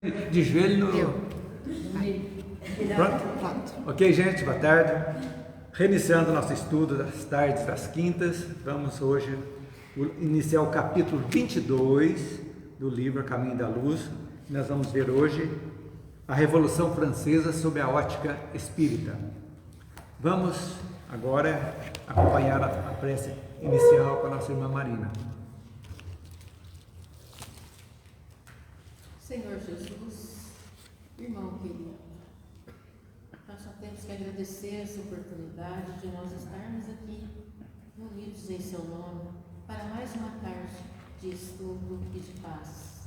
De joelho no... Pronto? Ok, gente, boa tarde. Reiniciando nosso estudo das tardes, das quintas, vamos hoje iniciar o capítulo 22 do livro A Caminho da Luz. Nós vamos ver hoje a Revolução Francesa sob a ótica espírita. Vamos agora acompanhar a prece inicial com a nossa irmã Marina. Senhor Jesus, irmão querido, nós só temos que agradecer essa oportunidade de nós estarmos aqui, unidos em seu nome, para mais uma tarde de estudo e de paz.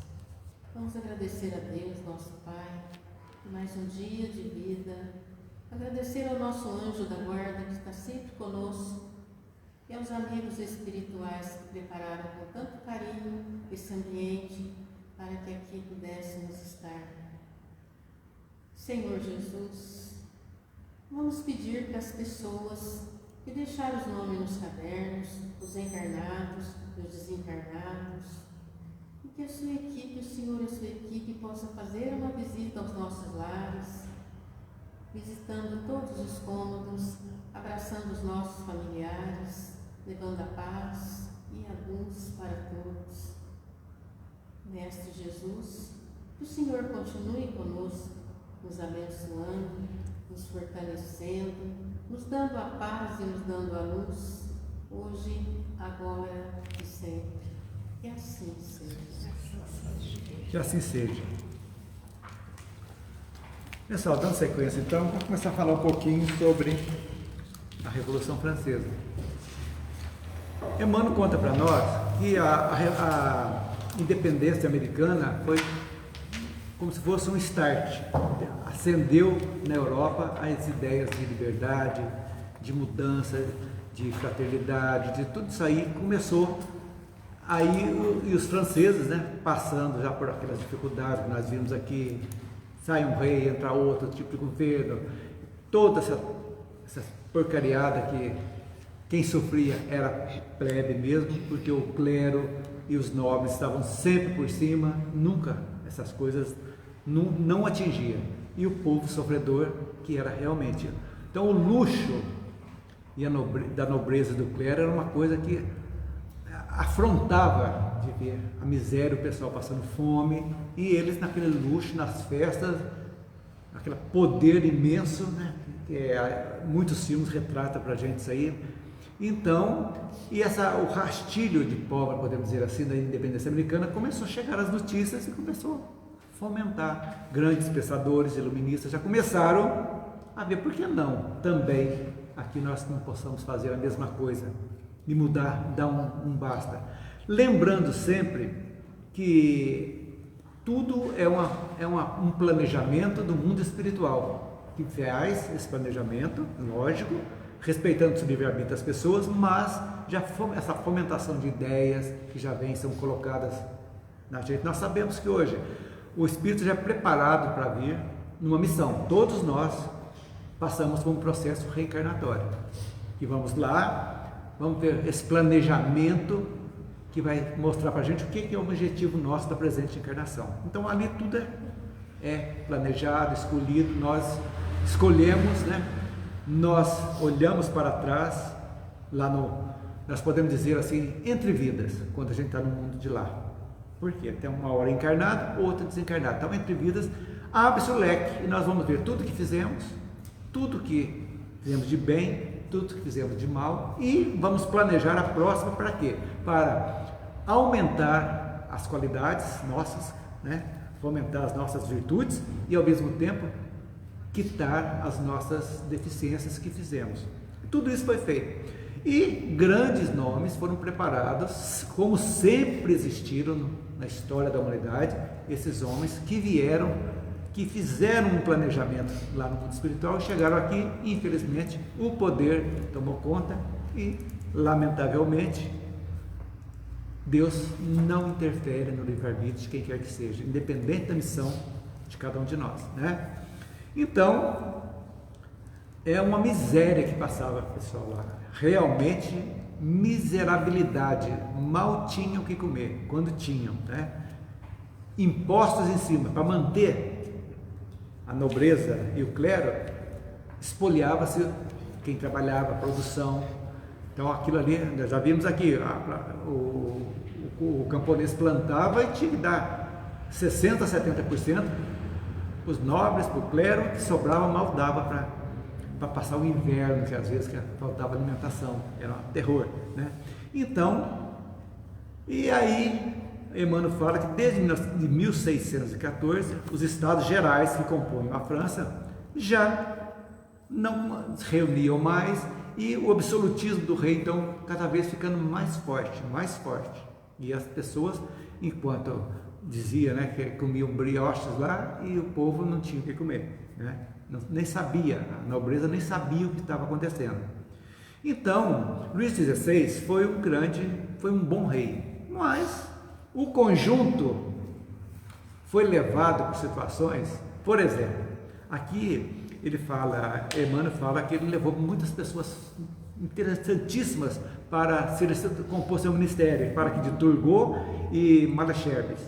Vamos agradecer a Deus, nosso Pai, por mais um dia de vida, agradecer ao nosso anjo da guarda que está sempre conosco e aos amigos espirituais que prepararam com tanto carinho esse ambiente para que aqui pudéssemos estar. Senhor Jesus, vamos pedir para as pessoas que deixaram os nomes nos cadernos, os encarnados, os desencarnados, e que a sua equipe, o Senhor e a sua equipe possa fazer uma visita aos nossos lares, visitando todos os cômodos, abraçando os nossos familiares, levando a paz e a luz para todos. Mestre Jesus, que o Senhor continue conosco, nos abençoando, nos fortalecendo, nos dando a paz e nos dando a luz, hoje, agora e sempre. Que assim seja. Que assim seja. Pessoal, dando sequência então, vamos começar a falar um pouquinho sobre a Revolução Francesa. Emmanuel conta para nós que a independência americana foi como se fosse um start, acendeu na Europa as ideias de liberdade, de mudança, de fraternidade, de tudo isso aí começou. Aí e os franceses, né, passando já por aquelas dificuldades que nós vimos aqui, sai um rei, entra outro tipo de governo, toda essa porcariada que quem sofria era plebe mesmo, porque o clero e os nobres estavam sempre por cima, nunca essas coisas não atingiam. E o povo sofredor, que era realmente... Então o luxo e da nobreza do clero era uma coisa que afrontava de ver a miséria, o pessoal passando fome, e eles naquele luxo, nas festas, aquele poder imenso, né? Muitos filmes retratam para a gente isso aí. Então, o rastilho de pólvora, podemos dizer assim, da independência americana, começou a chegar às notícias e começou a fomentar. Grandes pensadores, iluministas já começaram a ver por que não também aqui nós não possamos fazer a mesma coisa e mudar, dar um basta. Lembrando sempre que tudo é um planejamento do mundo espiritual, que faz esse planejamento, lógico, respeitando o livre-arbítrio das pessoas, mas já essa fomentação de ideias que já vêm, são colocadas na gente. Nós sabemos que hoje o Espírito já é preparado para vir numa missão. Todos nós passamos por um processo reencarnatório. E vamos lá, vamos ver esse planejamento que vai mostrar para a gente o que é o objetivo nosso da presente encarnação. Então ali tudo é planejado, escolhido, nós escolhemos, né? Nós olhamos para trás, nós podemos dizer assim, entre vidas, quando a gente está no mundo de lá. Por quê? Tem uma hora encarnado, outra desencarnado. Então, entre vidas, abre-se o leque e nós vamos ver tudo que fizemos, tudo que fizemos de bem, tudo que fizemos de mal, e vamos planejar a próxima para quê? Para aumentar as qualidades nossas, né? Fomentar as nossas virtudes e, ao mesmo tempo, quitar as nossas deficiências que fizemos. Tudo isso foi feito. E grandes nomes foram preparados, como sempre existiram na história da humanidade, esses homens que vieram, que fizeram um planejamento lá no mundo espiritual e chegaram aqui, e infelizmente o poder tomou conta e, lamentavelmente, Deus não interfere no livre-arbítrio de quem quer que seja, independente da missão de cada um de nós, né? Então, é uma miséria que passava o pessoal lá, realmente miserabilidade, mal tinham o que comer, quando tinham, né? impostos em cima, para manter a nobreza e o clero, espoliava-se quem trabalhava, a produção. Então aquilo ali, nós já vimos aqui, o camponês plantava e tinha que dar 60%, 70%, os nobres, para o clero, que sobrava mal dava para passar o inverno, que às vezes faltava alimentação, era um terror, né? Então, e aí Emmanuel fala que desde 1614 os estados gerais que compõem a França já não se reuniam mais, e o absolutismo do rei então cada vez ficando mais forte, e as pessoas, enquanto dizia, né, que comiam brioches lá e o povo não tinha o que comer, né? Nem sabia, a nobreza nem sabia o que estava acontecendo. Então Luís XVI foi um bom rei, mas o conjunto foi levado por situações, por exemplo, aqui Emmanuel fala que ele levou muitas pessoas interessantíssimas para compor seu ministério. Ele fala aqui de Turgot e Malesherbes,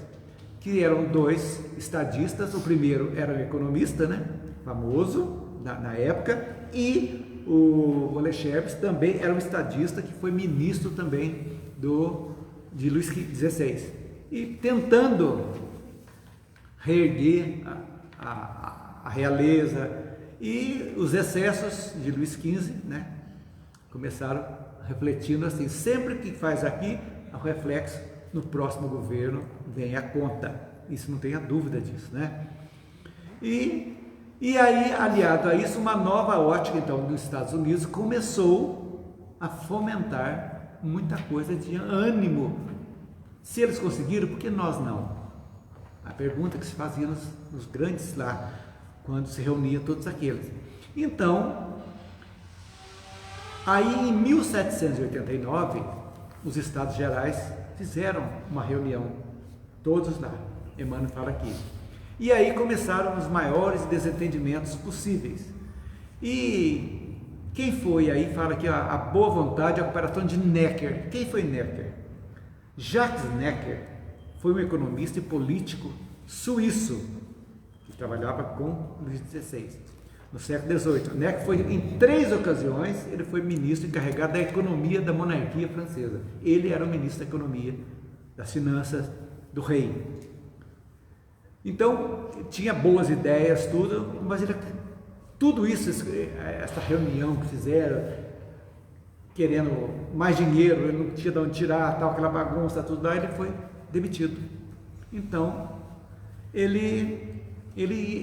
que eram dois estadistas. O primeiro era um economista, né, famoso na época, e o Malesherbes também era um estadista que foi ministro também de Luís XVI, e tentando reerguer a realeza. E os excessos de Luís XV, né, começaram refletindo assim: sempre que faz aqui, o reflexo no próximo governo vem à conta. Isso não tenha dúvida disso, né? E aí, aliado a isso, uma nova ótica então dos Estados Unidos começou a fomentar muita coisa de ânimo. Se eles conseguiram, por que nós não? A pergunta que se fazia nos grandes lá, quando se reunia todos aqueles. Então, aí em 1789, os Estados Gerais fizeram uma reunião, todos lá, Emmanuel fala aqui. E aí começaram os maiores desentendimentos possíveis. E quem foi aí, fala aqui a boa vontade, a cooperação de Necker. Quem foi Necker? Jacques Necker foi um economista e político suíço, trabalhava com Luís XVI no século XVIII. Necker foi em 3 ocasiões, ele foi ministro encarregado da economia da monarquia francesa. Ele era o ministro da economia, das finanças do rei. Então tinha boas ideias, tudo, mas tudo isso, essa reunião que fizeram, querendo mais dinheiro, ele não tinha de onde tirar, tal, aquela bagunça, tudo lá, ele foi demitido. Então ele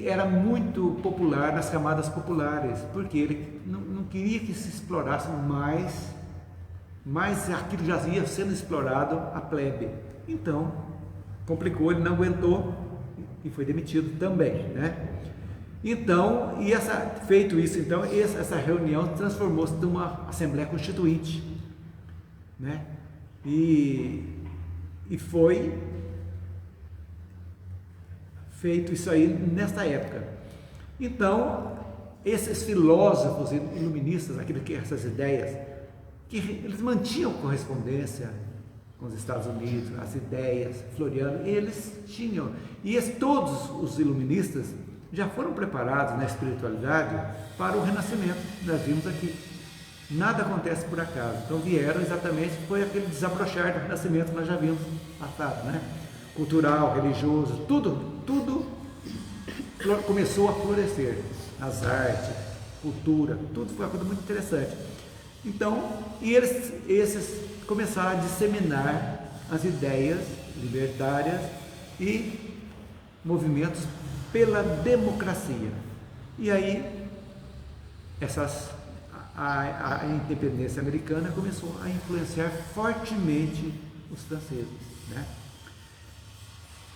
era muito popular nas camadas populares, porque ele não queria que se explorasse mais aquilo já ia sendo explorado a plebe. Então, complicou, ele não aguentou e foi demitido também, né? Então, feito isso, então, essa reunião transformou-se numa Assembleia Constituinte, né? E foi feito isso aí nesta época. Então, esses filósofos iluministas, essas ideias, que eles mantinham correspondência com os Estados Unidos, as ideias, Floriano, eles tinham, e todos os iluministas já foram preparados na espiritualidade para o renascimento. Nós vimos aqui, nada acontece por acaso. Então vieram exatamente, foi aquele desabrochar do renascimento que nós já vimos passado, né? Cultural, religioso, tudo começou a florescer, as artes, cultura, tudo foi uma coisa muito interessante. Então, e esses começaram a disseminar as ideias libertárias e movimentos pela democracia. E aí a independência americana começou a influenciar fortemente os franceses, né?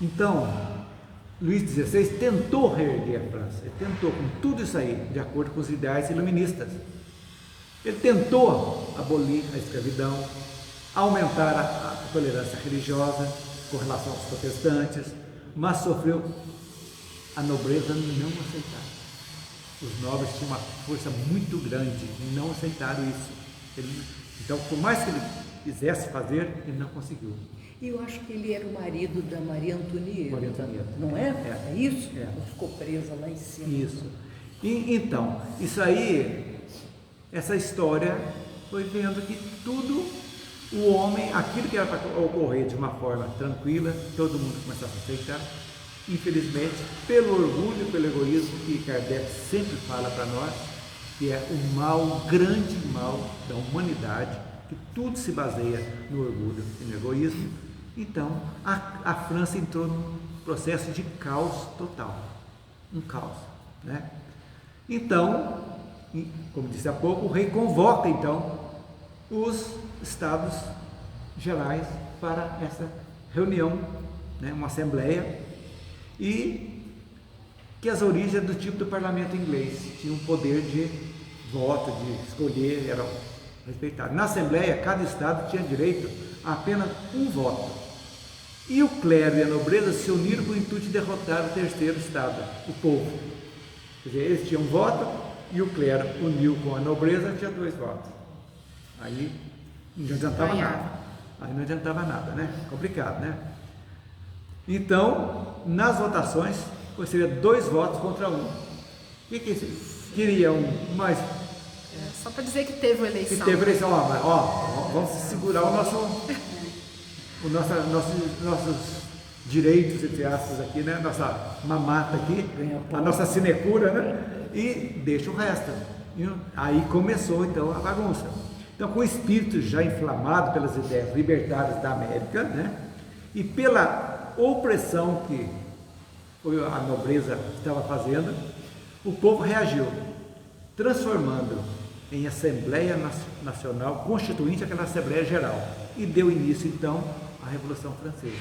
Então, Luís XVI tentou reerguer a França, ele tentou com tudo isso aí, de acordo com os ideais iluministas. Ele tentou abolir a escravidão, aumentar a tolerância religiosa com relação aos protestantes, mas sofreu, a nobreza não aceitava. Os nobres tinham uma força muito grande e não aceitaram isso. Então, por mais que ele quisesse fazer, ele não conseguiu. E eu acho que ele era o marido da Maria Antonieta. Maria Antonieta. Não é? É. É isso? É. Ela ficou presa lá em cima. Isso. E, então, isso aí, essa história foi vendo que tudo, o homem, aquilo que era para ocorrer de uma forma tranquila, todo mundo começava a aceitar. Infelizmente, pelo orgulho, pelo egoísmo que Kardec sempre fala para nós, que é o mal, o grande mal da humanidade, que tudo se baseia no orgulho e no egoísmo. Então, a França entrou num processo de caos total, um caos, né? Então, como disse há pouco, o rei convoca então os Estados Gerais para essa reunião, né, uma assembleia, e que as origens do tipo do parlamento inglês tinham poder de voto, de escolher, eram respeitados. Na assembleia, cada estado tinha direito a apenas um voto, e o clero e a nobreza se uniram com o intuito de derrotar o terceiro estado, o povo. Quer dizer, eles tinham um voto e o clero uniu com a nobreza, tinha 2 votos. Aí não adiantava nada. Aí não adiantava nada, né? Complicado, né? Então, nas votações, seria 2 votos contra 1. O que eles queriam mais? Só para dizer que teve uma eleição. Que teve eleição, vamos segurar nossos direitos, entre aspas, aqui, né? Nossa mamata aqui, a nossa sinecura, né? E deixa o resto. E aí começou então a bagunça. Então, com o espírito já inflamado pelas ideias libertárias da América, né? E pela opressão que a nobreza estava fazendo, o povo reagiu, transformando em Assembleia Nacional Constituinte aquela Assembleia Geral, e deu início então à Revolução Francesa.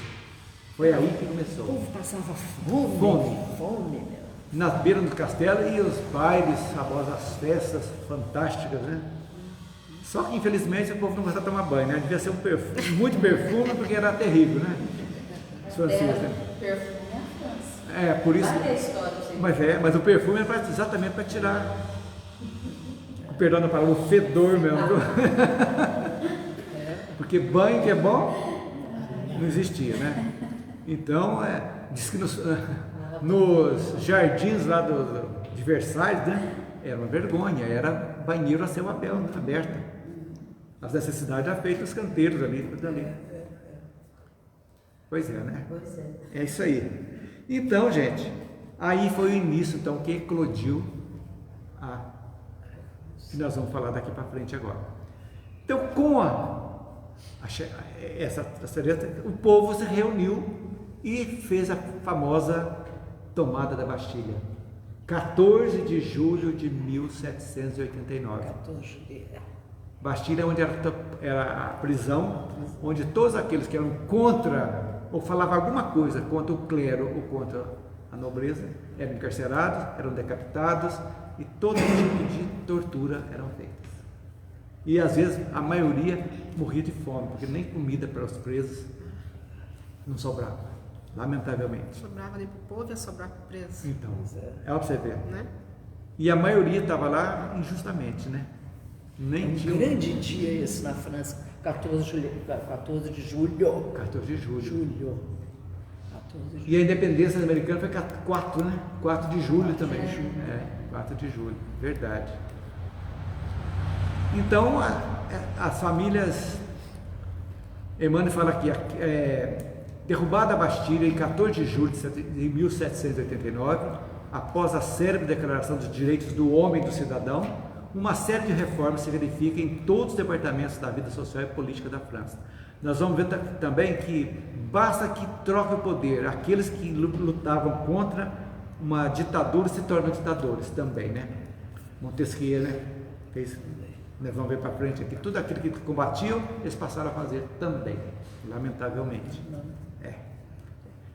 Foi aí que começou. O povo passava fome. Nas beiras do castelo, e os bailes, as festas fantásticas, né? Só que infelizmente o povo não gostava de tomar banho, né? Devia ser muito perfume, porque era terrível, né? Os franceses, né? Perfume é a França. Por isso. Várias histórias. Mas o perfume é exatamente para tirar, com perdão da palavra, o fedor mesmo. Porque banho que é bom, não existia, né? Então, diz que nos jardins lá de Versalhes, né? Era uma vergonha, era banheiro a céu aberto. As necessidades já feitas, os canteiros ali, tudo ali. Pois é, né? Pois é. É isso aí. Então, gente, aí foi o início, então, que eclodiu que nós vamos falar daqui para frente agora. Então, com essa o povo se reuniu e fez a famosa tomada da Bastilha. 14 de julho de 1789. Bastilha, onde era a prisão, onde todos aqueles que eram contra, ou falavam alguma coisa contra o clero ou contra a nobreza, eram encarcerados, eram decapitados, e todo tipo de tortura eram feitas. E às vezes a maioria morria de fome, porque nem comida para os presos não sobrava, lamentavelmente. Sobrava ali para o povo, ia sobrar para o preso. Então, para você ver. Né? E a maioria estava lá injustamente, né? Nem Um tinha... grande dia esse na França, 14 de julho. 14 de julho. E a independência americana foi 4, né? 4 de julho também. 4 de julho, verdade. Então, as famílias... Emmanuel fala aqui, derrubada a Bastilha em 14 de julho de 1789, após a célebre Declaração dos Direitos do Homem e do Cidadão, uma série de reformas se verifica em todos os departamentos da vida social e política da França. Nós vamos ver também que basta que troque o poder, aqueles que lutavam contra uma ditadura se tornam ditadores também, né? Montesquieu, né? Nós vamos ver para frente aqui, tudo aquilo que combatiam, eles passaram a fazer também, lamentavelmente.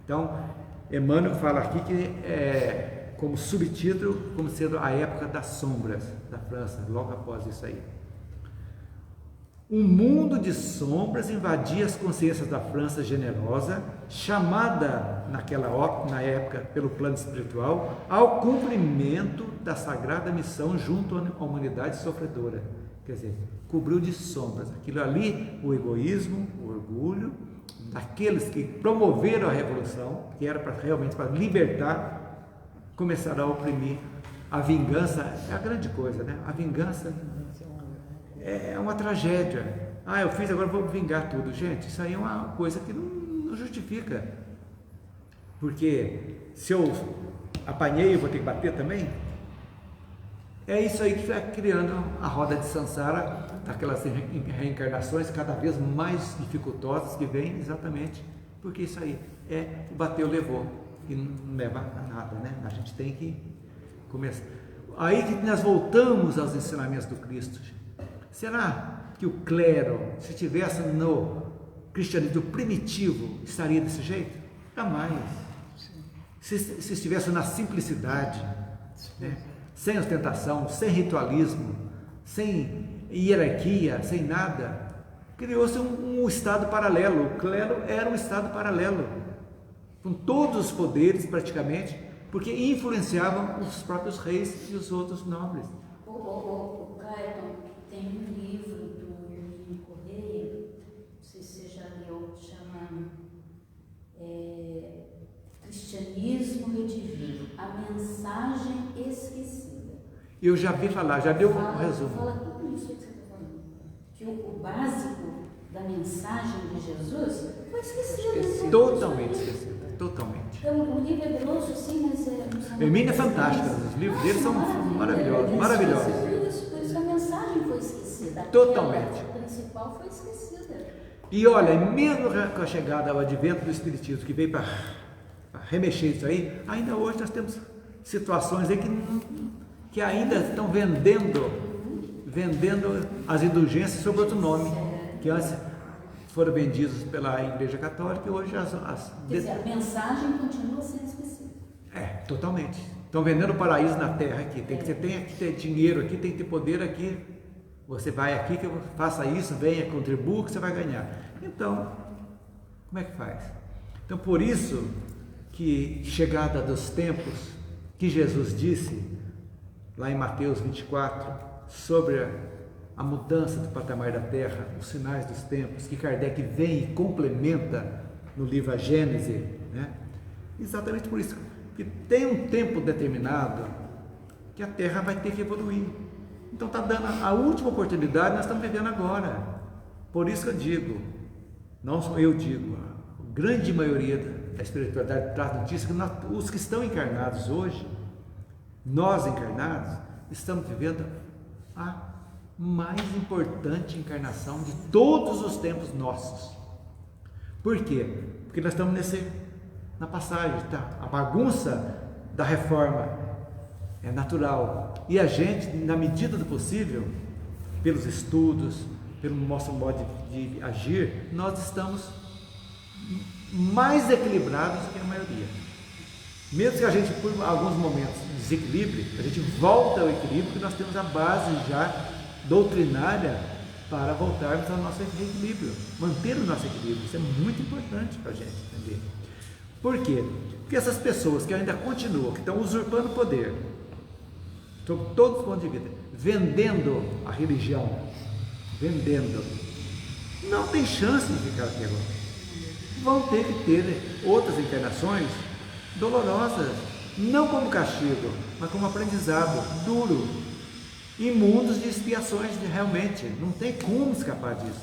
Então, Emmanuel fala aqui que como subtítulo, como sendo a época das sombras da França, logo após isso aí. Um mundo de sombras invadia as consciências da França generosa, chamada na época pelo plano espiritual, ao cumprimento da sagrada missão junto à humanidade sofredora. Quer dizer, cobriu de sombras. Aquilo ali, o egoísmo, o orgulho, daqueles que promoveram a revolução, que era realmente para libertar, começaram a oprimir. A vingança é a grande coisa, né? A vingança é uma tragédia. Ah, eu fiz, agora vou vingar tudo. Gente, isso aí é uma coisa que não justifica. Porque se eu apanhei, eu vou ter que bater também? É isso aí que vai criando a roda de Sansara, daquelas reencarnações cada vez mais dificultosas que vêm exatamente porque isso aí o bateu, levou, e não leva a nada, né? A gente tem que começar. Aí que nós voltamos aos ensinamentos do Cristo. Será que o clero, se estivesse no cristianismo primitivo, estaria desse jeito? Jamais. Se estivesse na simplicidade, né? Sem ostentação, sem ritualismo, sem hierarquia, sem nada, criou-se um estado paralelo. O clero era um estado paralelo, com todos os poderes praticamente, porque influenciavam os próprios reis e os outros nobres. O Clayton, tem um livro do Hermínio Correia, não sei se você já leu, chama Cristianismo Redivivo, a mensagem esquecida. Eu já vi falar, já deu um resumo. Fala tudo isso que você está falando. Que o básico da mensagem de Jesus foi esquecido. Totalmente esquecido, totalmente. Então, o livro é grosso, sim, mas... Hermínio é fantástico, os livros dele são maravilhosos, maravilhosos. Por isso a mensagem foi esquecida. Totalmente. A principal foi esquecida. E olha, mesmo com a chegada ao advento do Espiritismo, que veio para remexer isso aí, ainda hoje nós temos situações aí que ainda estão vendendo as indulgências sob outro nome, que antes foram vendidos pela Igreja Católica e hoje Quer dizer, a mensagem continua sendo esquecida. Totalmente. Estão vendendo o paraíso na terra aqui. Tem que ter dinheiro aqui, tem que ter poder aqui. Você vai aqui, que eu faça isso, venha, contribua, que você vai ganhar. Então, como é que faz? Então, por isso que chegada dos tempos, que Jesus disse, lá em Mateus 24, sobre a mudança do patamar da terra, os sinais dos tempos, que Kardec vem e complementa no livro A Gênese, né? Exatamente por isso, que tem um tempo determinado que a terra vai ter que evoluir. Então está dando a última oportunidade, nós estamos vivendo agora. Por isso que eu digo, não só eu digo, a grande maioria da espiritualidade traz notícia que os que estão encarnados hoje, nós encarnados, estamos vivendo a mais importante encarnação de todos os tempos nossos. Por quê? Porque nós estamos na passagem, tá? A bagunça da reforma é natural. E a gente, na medida do possível, pelos estudos, pelo nosso modo de agir, nós estamos mais equilibrados do que a maioria. Mesmo que a gente, por alguns momentos, desequilibre, a gente volta ao equilíbrio, porque nós temos a base já doutrinária para voltarmos ao nosso equilíbrio, manter o nosso equilíbrio. Isso é muito importante para a gente entender. Por quê? Porque essas pessoas que ainda continuam, que estão usurpando o poder, sob todos os pontos de vista, vendendo a religião, não tem chance de ficar aqui agora. Vão ter que ter outras encarnações dolorosas, não como castigo, mas como aprendizado duro, em mundos de expiações, realmente, não tem como escapar disso.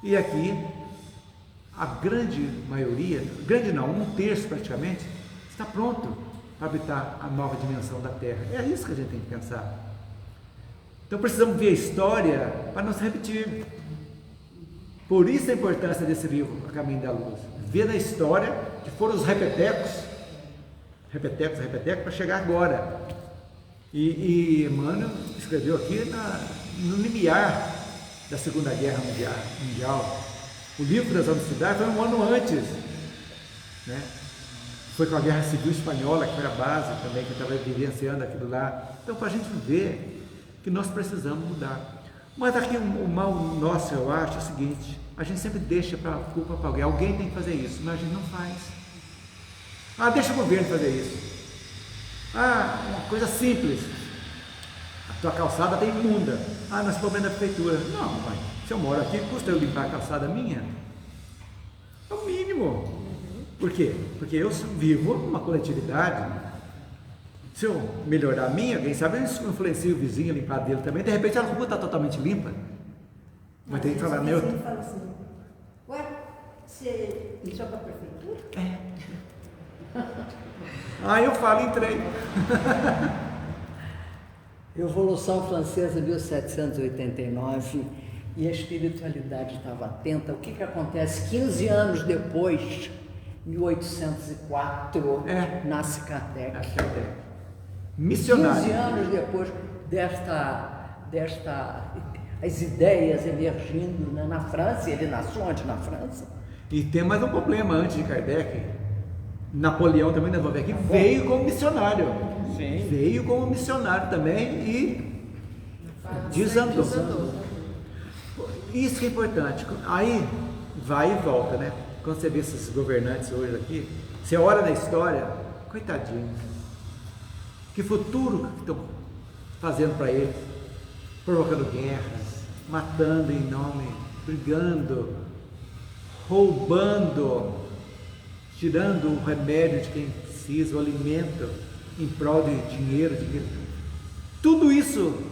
E aqui, a grande maioria, grande não, 1/3 praticamente, está pronto para habitar a nova dimensão da Terra. É isso que a gente tem que pensar. Então precisamos ver a história para não se repetir. Por isso a importância desse livro, A Caminho da Luz. Ver a história, que foram os repetecos, para chegar agora. E Emmanuel escreveu aqui no limiar da Segunda Guerra Mundial. O livro das Honestidades foi um ano antes, né? Foi com a Guerra Civil Espanhola, que foi a base também, que estava vivenciando aquilo lá. Então, para a gente ver que nós precisamos mudar. Mas aqui o mal nosso, eu acho, é o seguinte: a gente sempre deixa a culpa para alguém. Alguém tem que fazer isso, mas a gente não faz. Deixa o governo fazer isso. Uma coisa simples. A tua calçada está imunda. Nós problema da prefeitura. Não, mãe, se eu moro aqui, custa eu limpar a calçada minha? É o mínimo. Por quê? Porque eu vivo numa coletividade. Se eu melhorar a minha, quem sabe eu influencio o vizinho a limpar dele também. De repente a rua está totalmente limpa. Mas tem que falar neutro. Você fala assim, ué, você entrou para a prefeitura? Aí eu falo, entrei. Revolução Francesa, 1789, e a espiritualidade estava atenta. O que acontece 15 anos depois, 1804, nasce Kardec. Missionário. 15 anos depois as ideias emergindo, né, na França. Ele nasceu onde? Na França. E tem mais um problema antes de Kardec. Napoleão também, nós vamos ver aqui, veio como missionário. Sim. Veio como missionário também e desandou. Isso que é importante. Aí vai e volta, né? Quando você vê esses governantes hoje aqui, você olha na história, coitadinhos. Que futuro que estão fazendo para eles? Provocando guerras, matando em nome, brigando, roubando, tirando o remédio de quem precisa, o alimento, em prol de dinheiro. Tudo isso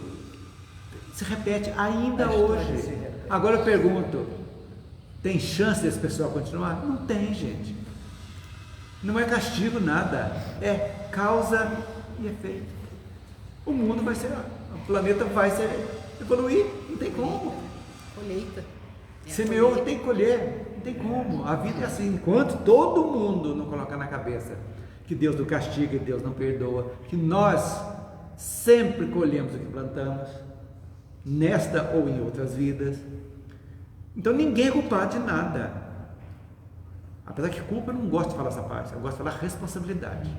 se repete ainda hoje. Agora eu pergunto, tem chance desse pessoal continuar? Não tem, gente. Não é castigo nada, é causa e efeito. O mundo vai ser, o planeta vai evoluir, não tem como. Colheita. Semeou, tem que colher, não tem como. A vida é assim, enquanto todo mundo não colocar na cabeça que Deus não castiga e Deus não perdoa, que nós sempre colhemos o que plantamos, nesta ou em outras vidas. Então ninguém é culpado de nada. Apesar que culpa eu não gosto de falar essa parte, eu gosto de falar responsabilidade.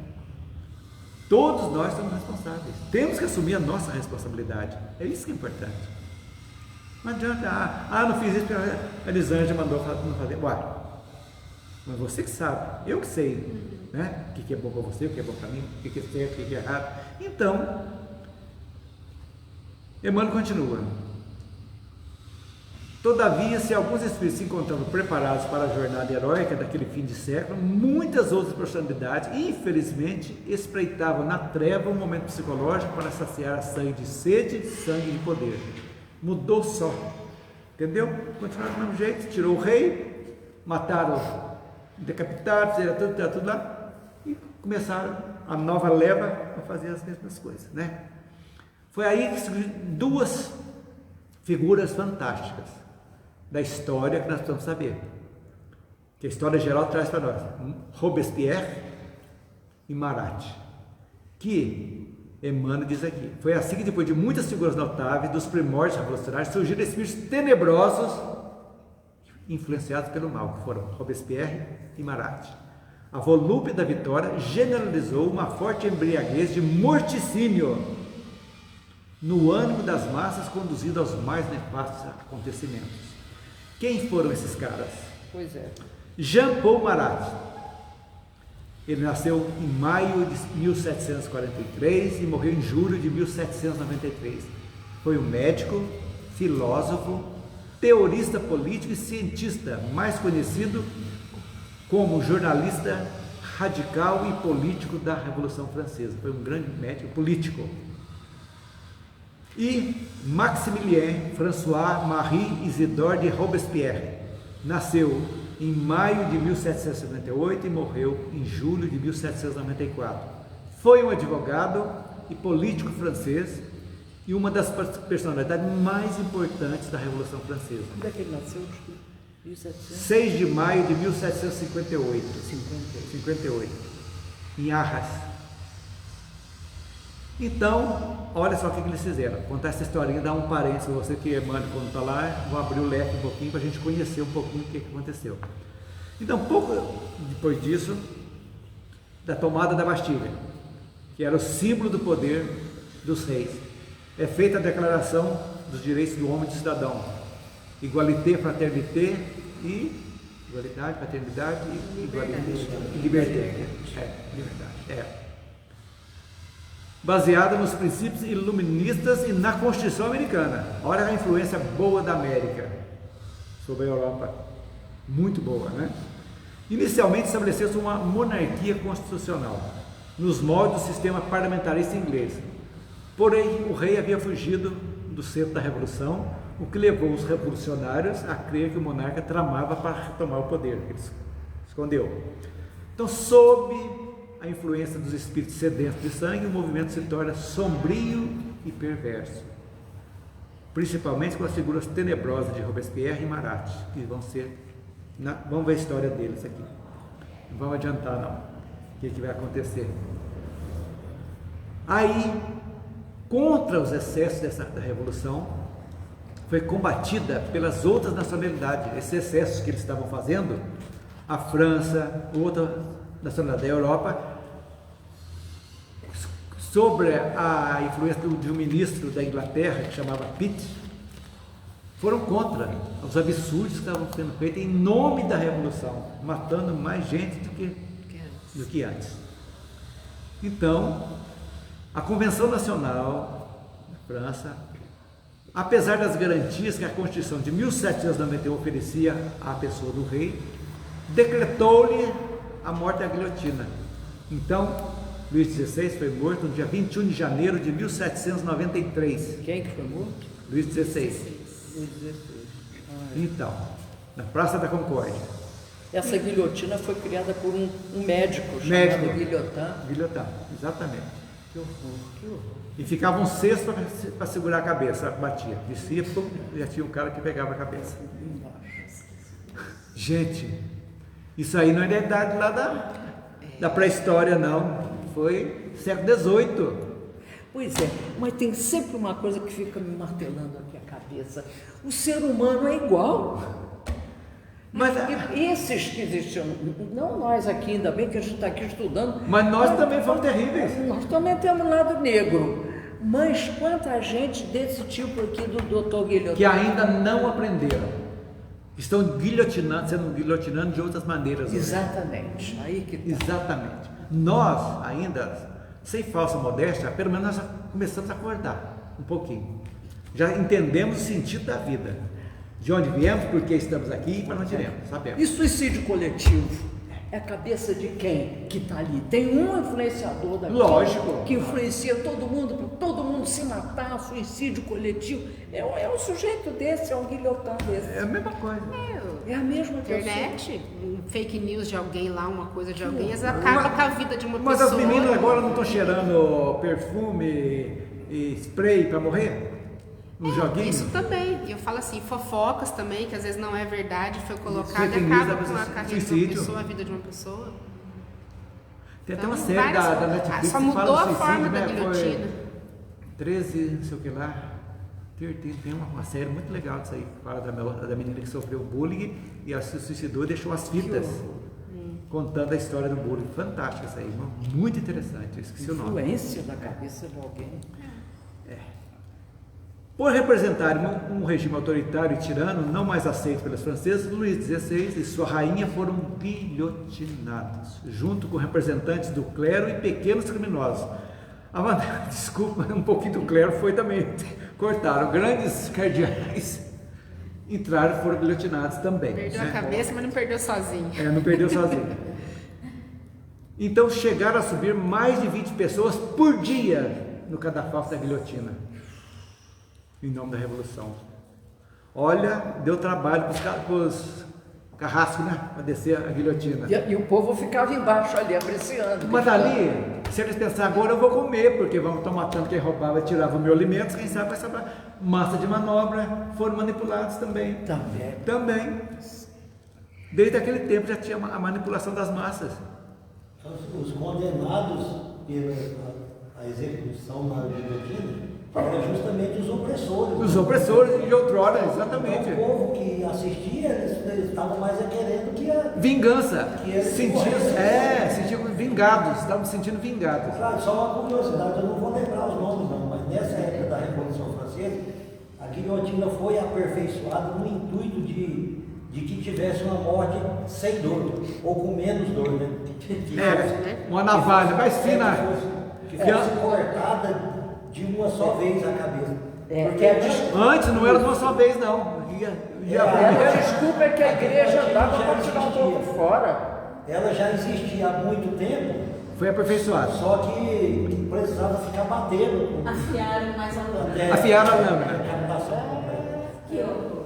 Todos nós somos responsáveis, temos que assumir a nossa responsabilidade, é isso que é importante. Não adianta, não fiz isso porque a Elisângela mandou não fazer. Uai, mas você que sabe, eu que sei, né? O que é bom para você, o que é bom para mim, o que é certo, o que é errado. Então, Emmanuel continua. Todavia, se alguns espíritos se encontravam preparados para a jornada heróica daquele fim de século, muitas outras personalidades, infelizmente, espreitavam na treva um momento psicológico para saciar a sangue de sede, sangue de poder. Mudou só, entendeu? Continuaram do mesmo jeito, tirou o rei, mataram, decapitaram, fizeram tudo lá e começaram a nova leva a fazer as mesmas coisas, né? Foi aí que surgiram duas figuras fantásticas da história que nós precisamos saber, que a história geral traz para nós: Robespierre e Marat, que Emmanuel diz aqui, foi assim que depois de muitas figuras notáveis dos primórdios revolucionários surgiram espíritos tenebrosos influenciados pelo mal, que foram Robespierre e Marat. A volúpia da vitória generalizou uma forte embriaguez de morticínio no ânimo das massas, conduzindo aos mais nefastos acontecimentos. Quem foram esses caras? Pois é. Jean Paul Marat. Ele nasceu em maio de 1743 e morreu em julho de 1793. Foi um médico, filósofo, teorista político e cientista, mais conhecido como jornalista radical e político da Revolução Francesa. Foi um grande médico político. E Maximilien François Marie Isidore de Robespierre nasceu em maio de 1758 e morreu em julho de 1794. Foi um advogado e político francês e uma das personalidades mais importantes da Revolução Francesa. Quando é que ele nasceu? 1700? 6 de maio de 1758, 58, em Arras. Então, olha só o que eles fizeram. Vou contar essa historinha, dar um parênteses para você que Emmanuel, quando está lá, vou abrir o leque um pouquinho para a gente conhecer um pouquinho o que aconteceu. Então, pouco depois disso, da tomada da Bastilha, que era o símbolo do poder dos reis, é feita a declaração dos direitos do homem e do cidadão, igualité, fraternité e igualdade, fraternidade e liberdade. Liberdade. Baseada nos princípios iluministas e na Constituição Americana. Olha a influência boa da América sobre a Europa, muito boa, né? Inicialmente estabeleceu-se uma monarquia constitucional, nos moldes do sistema parlamentarista inglês. Porém, o rei havia fugido do centro da Revolução, o que levou os revolucionários a crer que o monarca tramava para retomar o poder. Ele escondeu. Então, sob a influência dos espíritos sedentos de sangue, o movimento se torna sombrio e perverso, principalmente com as figuras tenebrosas de Robespierre e Marat, que vão ser... vamos ver a história deles aqui. Não vamos adiantar, não. O que vai acontecer? Aí, contra os excessos da Revolução, foi combatida pelas outras nacionalidades. Esses excessos que eles estavam fazendo, a França, outra nacionalidade da Europa, sobre a influência de um ministro da Inglaterra, que chamava Pitt, foram contra os absurdos que estavam sendo feitos em nome da Revolução, matando mais gente do que antes. Então, a Convenção Nacional da França, apesar das garantias que a Constituição de 1791 oferecia à pessoa do rei, decretou-lhe a morte da guilhotina. Então, Luís XVI foi morto no dia 21 de janeiro de 1793. Quem que foi morto? Luís XVI. Luís XVI. Então, na Praça da Concórdia. Essa guilhotina foi criada por um médico chamado Guillotin. Guillotin, exatamente. Que horror, que horror. E ficava um cesto para segurar a cabeça, batia. Descia, pum, já tinha um cara que pegava a cabeça. Gente, isso aí não é da idade lá da pré-história, não. Foi século XVIII. Pois é, mas tem sempre uma coisa que fica me martelando aqui a cabeça. O ser humano é igual. Mas esses que existiam, não nós aqui, ainda bem que a gente está aqui estudando. Mas nós também fomos terríveis. Nós também temos lado negro. Mas quanta gente desse tipo aqui do Dr. Guilhotin. Que ainda não aprenderam. Estão guilhotinando, sendo guilhotinando de outras maneiras. Exatamente. Aí que tá. Exatamente. Nós ainda, sem falsa modéstia, pelo menos nós já começamos a acordar um pouquinho. Já entendemos o sentido da vida. De onde viemos, por que estamos aqui e para onde iremos, sabemos. E suicídio coletivo? É a cabeça de quem que está ali? Tem um influenciador daqui. Lógico. Que influencia todo mundo, para todo mundo se matar, suicídio coletivo. É um sujeito desse, é um guilhotin desse. É a mesma coisa. É a mesma Internet, um fake news de alguém lá, uma coisa de alguém, eles acabam com a vida de uma Mas pessoa. as meninas agora não estão cheirando perfume e spray para morrer? Um joguinho? Isso também. E eu falo assim, fofocas também, que às vezes não é verdade, foi colocado e Fake news, acaba com a carreira de uma suicídio. pessoa, a vida de uma pessoa. Tem até uma Então, série várias- da Netflix só que mudou fala a do forma suicídio, da né? guilhotina. Foi 13, não sei o que lá. Tem uma série muito legal disso aí, que fala da menina que sofreu bullying e ela se suicidou e deixou as fitas contando a história do bullying. Fantástica essa aí, muito interessante. Eu esqueci o nome. influência da cabeça de alguém. Por representarem um regime autoritário e tirano, não mais aceito pelos franceses, Luís XVI e sua rainha foram guilhotinados, junto com representantes do clero e pequenos criminosos. Desculpa, um pouquinho do clero foi também. Cortaram. Grandes cardeais entraram e foram guilhotinados também. Perdeu né? a cabeça, mas não perdeu sozinho. Não perdeu sozinho. Então chegaram a subir mais de 20 pessoas por dia no cadafalso da guilhotina, em nome da Revolução. Olha, deu trabalho para os carrascos, né? Para descer a guilhotina. E o povo ficava embaixo ali, apreciando. Mas ali, se eles pensarem agora eu vou comer, porque vão estar matando quem roubava e tirava o meu alimento, quem sabe vai sobrar massa de manobra, foram manipulados também. Também. Desde aquele tempo já tinha a manipulação das massas. Os condenados pela execução na guilhotina eram justamente os opressores. Os opressores de outrora, exatamente. Então, o povo que assistia, eles estavam mais querendo que a... Vingança. Que eles Sentiam vingados, estavam se sentindo vingados. Claro, só uma curiosidade, eu não vou lembrar os nomes não, mas nessa época da Revolução Francesa, a guilhotina foi aperfeiçoada no intuito de que tivesse uma morte sem dor, ou com menos dor, né? Uma navalha mais fina. Que fosse cortada de uma só vez a cabeça. Antes não era de uma só vez, não. A desculpa é que a igreja dava para tirar um pouco fora. ela já existia há muito tempo, Foi aperfeiçoado. só que precisava ficar batendo. Afiaram mais a lâmina. até Afiaram a lâmina. a captação completa. Que horror.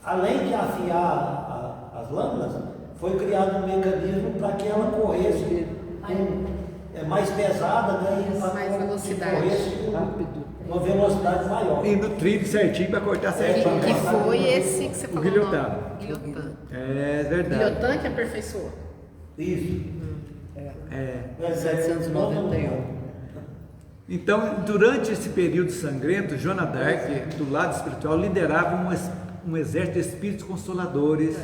Além de afiar as lâminas, foi criado um mecanismo para que ela corresse mais pesada, né? E pra Mais que velocidade. corresse com uma velocidade maior. E no trilho certinho para cortar certinho. Que foi esse que você falou? Guilhotin. o nome? Guilhotin. É verdade. Guilhotin que aperfeiçoou. Isso. É. 1791. Então, durante esse período sangrento, Joana d'Arc, do lado espiritual, liderava um exército de espíritos consoladores,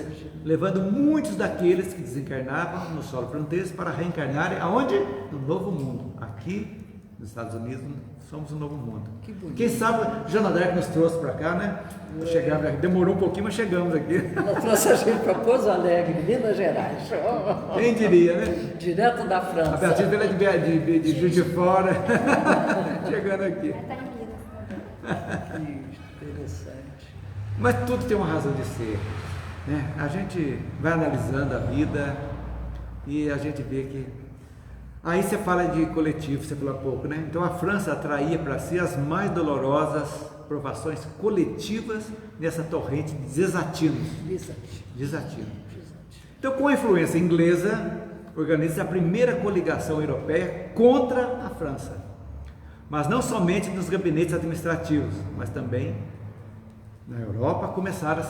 levando muitos daqueles que desencarnavam no solo fronteiriço para reencarnarem aonde? No Novo Mundo. Aqui, nos Estados Unidos, somos o Novo Mundo. Que bonito. Quem sabe Joana d'Arc nos trouxe para cá, né? Chegamos aqui, demorou um pouquinho, mas chegamos aqui. Ela trouxe a gente para Pouso Alegre, Minas Gerais. Quem diria, né? Direto da A França. partir dela de Juiz de Fora, chegando aqui. Que interessante. Mas tudo tem uma razão de ser, né? A gente vai analisando a vida e a gente vê que... Aí você fala de coletivo, você falou há pouco, né? Então a França atraía para si as mais dolorosas provações coletivas nessa torrente de desatinos. Desatinos. Então, com a influência inglesa, organiza a primeira coligação europeia contra a França. Mas não somente nos gabinetes administrativos, mas também na Europa começaram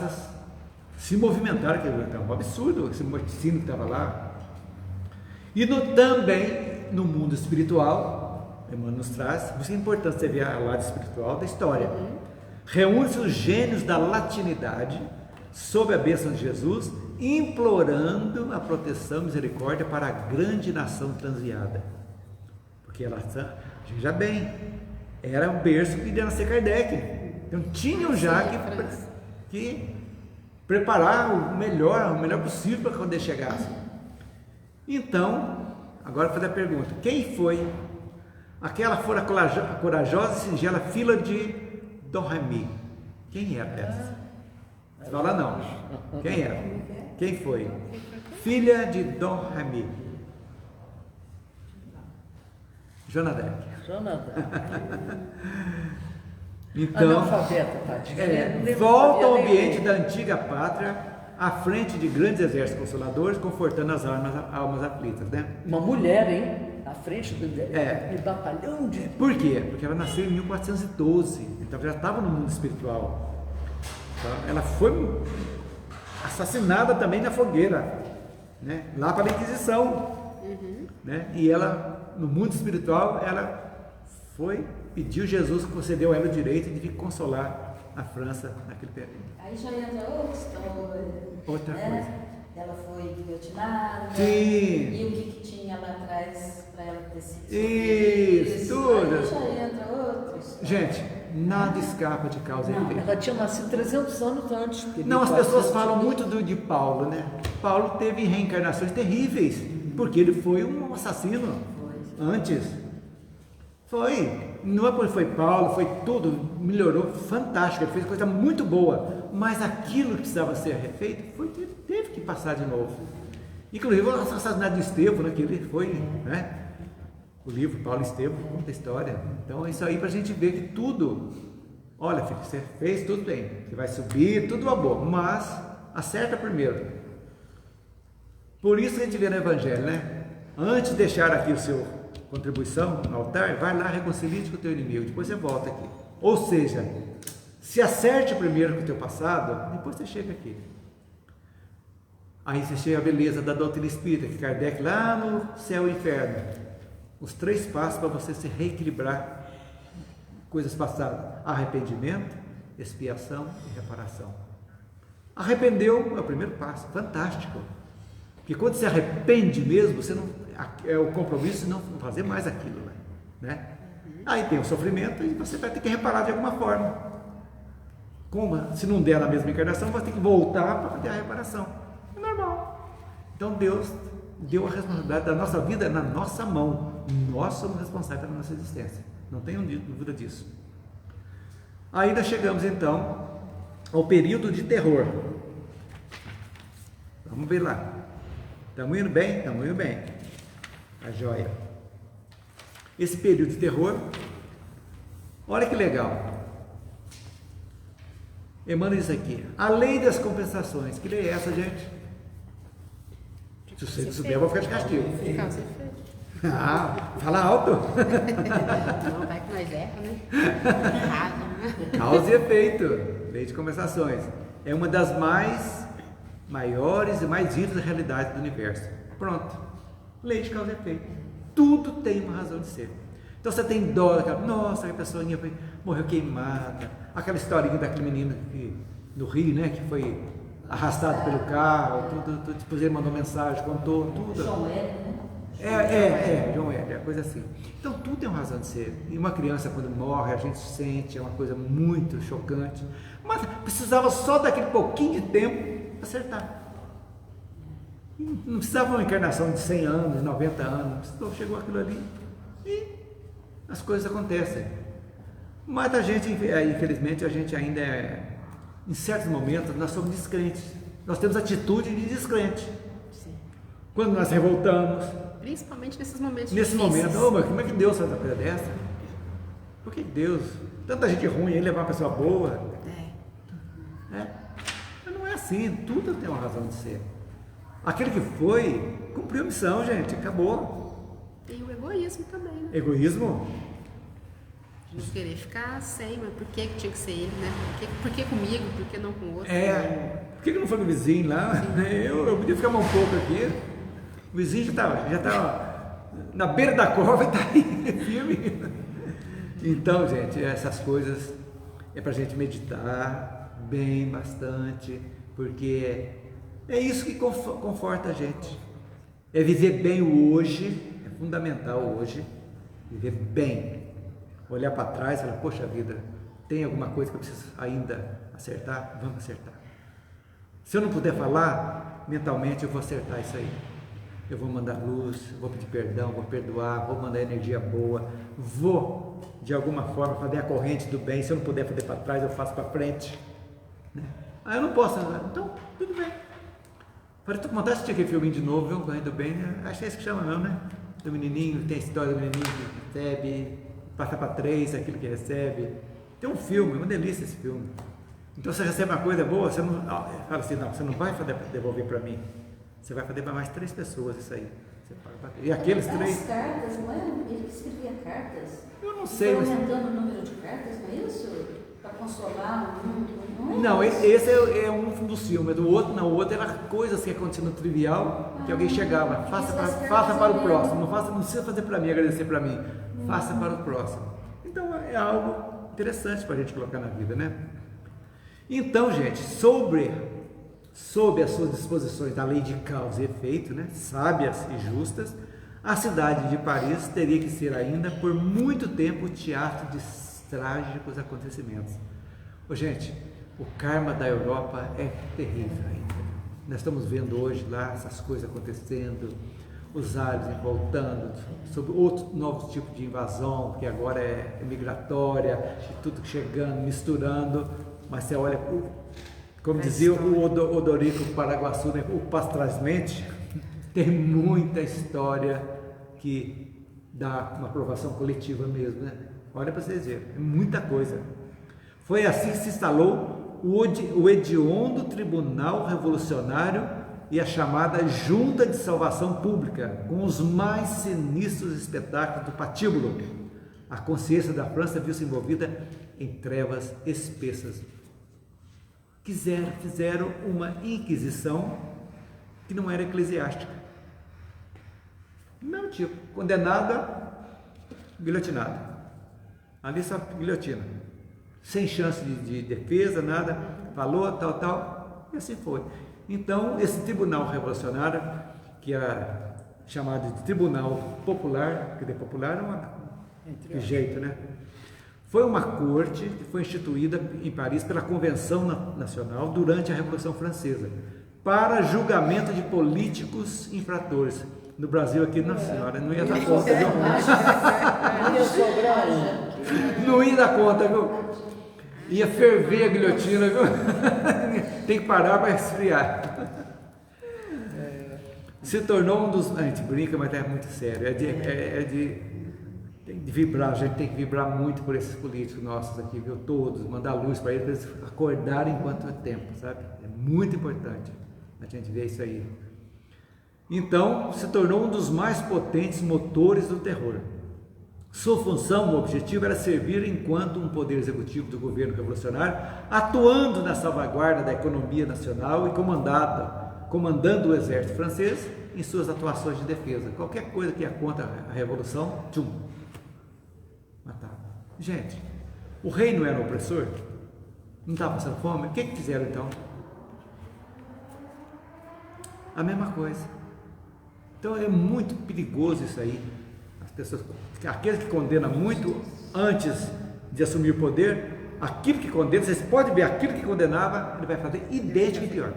se movimentar, que é um absurdo esse morticínio que estava lá. E também no mundo espiritual, Emmanuel nos traz, por isso é importante você ver o lado espiritual da história. Reúne-se os gênios da latinidade, sob a bênção de Jesus, implorando a proteção e misericórdia para a grande nação transviada. Porque ela, veja bem, era um berço que iria nascer Kardec. Então tinham já que preparar o melhor possível para quando ele chegasse. Então, agora fazer a pergunta: quem foi aquela fora corajosa e singela fila de Dom Remy? Quem era essa? Você fala não. Quem era? Quem foi? Filha de Dom Remy. Joana d'Arc. Então, Analfabeta, tadinha. volta ao ambiente da antiga pátria, à frente de grandes exércitos consoladores, confortando as almas aflitas, né? Uma mulher, hein? À frente do batalhão de... Por quê? Porque ela nasceu em 1412, então já estava no mundo espiritual. Então, ela foi assassinada também na fogueira, né? Lá para a Inquisição. Né? E ela, no mundo espiritual, ela pediu Jesus, concedeu a ela o direito de vir consolar a França naquele período. Aí já entra outra história. Outra né? coisa. Ela foi guilhotinada. Sim. E o que tinha lá atrás para ela ter sido Isso, tudo. Aí já entra outra história. Gente, nada escapa de causa e efeito. Ela tinha nascido 300 anos antes. Não, as pessoas falam muito de Paulo, né? Paulo teve reencarnações terríveis, porque ele foi um assassino antes. Não é porque foi Paulo, foi tudo, melhorou, fantástico, ele fez coisa muito boa, mas aquilo que precisava ser refeito, teve que passar de novo. Inclusive o assassinato de Estevão, né, que ele foi, né? O livro Paulo e Estevão conta a história. Então é isso aí para a gente ver que tudo, olha filho, você fez tudo bem, você vai subir, tudo uma boa, mas acerta primeiro. Por isso que a gente vê no Evangelho, né? Antes de deixar aqui o seu contribuição no altar, vai lá, reconcilie-te com o teu inimigo, depois você volta aqui. Ou seja, se acerte primeiro com o teu passado, depois você chega aqui. Aí você chega a beleza da doutrina espírita, que Kardec lá no céu e inferno, os 3 passos para você se reequilibrar coisas passadas: arrependimento, expiação e reparação. Arrependeu é o primeiro passo, fantástico. Porque quando você arrepende mesmo, você não é o compromisso de não fazer mais aquilo, né? Aí tem o sofrimento e você vai ter que reparar de alguma forma. Como se não der na mesma encarnação, você vai ter que voltar para fazer a reparação. É normal. Então Deus deu a responsabilidade da nossa vida na nossa mão. Nós somos responsáveis pela nossa existência. Não tenham dúvida disso. Ainda chegamos então ao período de terror. Vamos ver lá. Estamos indo bem? Estamos indo bem. A joia. Esse período de terror, olha que legal. Emmanuel diz aqui, a lei das compensações. Que lei é essa, gente? Se você não souber, eu vou ficar de castigo. Causa e efeito. Ah, fala alto. Não, vai que nós erra, né? Errado, né? Causa e efeito. Lei de compensações. É uma das maiores e mais vivas realidades do universo. Pronto. Lei de causa e efeito. Tudo tem uma razão de ser. Então você tem dó daquela, nossa, a pessoa morreu queimada. Aquela historinha daquele menino no Rio, né, que foi arrastado pelo carro, tudo, depois ele mandou mensagem, contou tudo. João Hélio, né? João Hélio, é coisa assim. Então tudo tem uma razão de ser. E uma criança quando morre, a gente sente, é uma coisa muito chocante. Mas precisava só daquele pouquinho de tempo para acertar. Não precisava uma encarnação de 100 anos, 90 anos, chegou aquilo ali e as coisas acontecem. Mas a gente, infelizmente, a gente ainda em certos momentos, nós somos descrentes. Nós temos atitude de descrente. Sim. Quando nós revoltamos. Principalmente nesses momentos Nesse difíceis. momento, mas como é que Deus faz uma coisa dessa? Por que Deus? Tanta gente ruim aí levar uma pessoa boa. Mas não é assim, tudo tem uma razão de ser. Aquele que foi, cumpriu a missão, gente, acabou. E o egoísmo também, né? Egoísmo? De querer ficar sem, mas por que tinha que ser ele, né? Por que comigo, por que não com o outro? Por que não foi com o vizinho lá? Eu podia ficar mais um pouco aqui. O vizinho já tá na beira da cova e está aí, firme. Então, gente, essas coisas é para a gente meditar bem, bastante, porque é isso que conforta a gente. É viver bem o hoje, é fundamental hoje, viver bem. Olhar para trás e falar, poxa vida, tem alguma coisa que eu preciso ainda acertar? Vamos acertar. Se eu não puder falar, mentalmente eu vou acertar isso aí. Eu vou mandar luz, vou pedir perdão, vou perdoar, vou mandar energia boa, vou, de alguma forma, fazer a corrente do bem. Se eu não puder fazer para trás, eu faço para frente. Ah, eu não posso, então, tudo bem. Falei, estou com vontade de assistir aquele filminho de novo, viu? Corrente do bem, né? Acho que é isso que chama não, né? Do menininho, tem a história do menininho que recebe, passa para 3 aquilo que recebe. Tem um filme, uma delícia esse filme. Então você recebe uma coisa boa, você não fala assim, não, você não vai devolver para mim. Você vai fazer para mais 3 pessoas isso aí. Você paga e aqueles 3. As cartas, não é? Ele que escrevia cartas. Eu não sei. Foi aumentando o número de cartas, não é isso? Para consolar o mundo, não é? Não, esse é um dos filmes. Do outro, não. O outro era coisas que aconteciam no trivial, que alguém chegava. Faça para o próximo. Não precisa fazer para mim, agradecer para mim. Faça para o próximo. Então é algo interessante para a gente colocar na vida, né? Então, gente, sob as suas disposições da lei de causa e efeito, né, sábias e justas, a cidade de Paris teria que ser ainda por muito tempo teatro de trágicos acontecimentos. Gente, o karma da Europa é terrível ainda. Nós estamos vendo hoje lá essas coisas acontecendo, os árabes voltando, sobre outro novo tipo de invasão, que agora é migratória, tudo chegando, misturando, mas você olha, como dizia o Odorico Paraguaçu, né, o Pastrasmente, tem muita história que dá uma aprovação coletiva mesmo, né? Olha para vocês verem, é muita coisa. Foi assim que se instalou o hediondo Tribunal Revolucionário e a chamada Junta de Salvação Pública, com os mais sinistros espetáculos do patíbulo. A consciência da França viu-se envolvida em trevas espessas. Fizeram uma inquisição que não era eclesiástica. Não, tipo, condenada, guilhotinada. Ali só guilhotina. Sem chance de defesa, nada. Falou, tal, e assim foi. Então, esse tribunal revolucionário, que é chamado de Tribunal Popular, que de popular é uma de jeito, né? Foi uma corte que foi instituída em Paris pela Convenção Nacional durante a Revolução Francesa, para julgamento de políticos infratores. No Brasil aqui, nossa senhora, não ia dar conta, viu? Não ia dar conta, viu? Ia ferver a guilhotina, viu? Tem que parar para esfriar. Se tornou um dos... A gente brinca, mas é muito sério. Tem de vibrar, a gente tem que vibrar muito por esses políticos nossos aqui, viu? Todos, mandar luz para eles acordarem enquanto é tempo, sabe? É muito importante a gente ver isso aí. Então, se tornou um dos mais potentes motores do terror. Sua função, o objetivo era servir enquanto um poder executivo do governo revolucionário, atuando na salvaguarda da economia nacional e comandando o exército francês em suas atuações de defesa. Qualquer coisa que ia contra a revolução, matava. Gente, o rei não era o opressor? Não estava passando fome? O que fizeram então? A mesma coisa. Então é muito perigoso isso aí. As pessoas, aqueles que condenam muito antes de assumir o poder, aquilo que condena, vocês podem ver, aquilo que condenava, ele vai fazer idêntico e pior.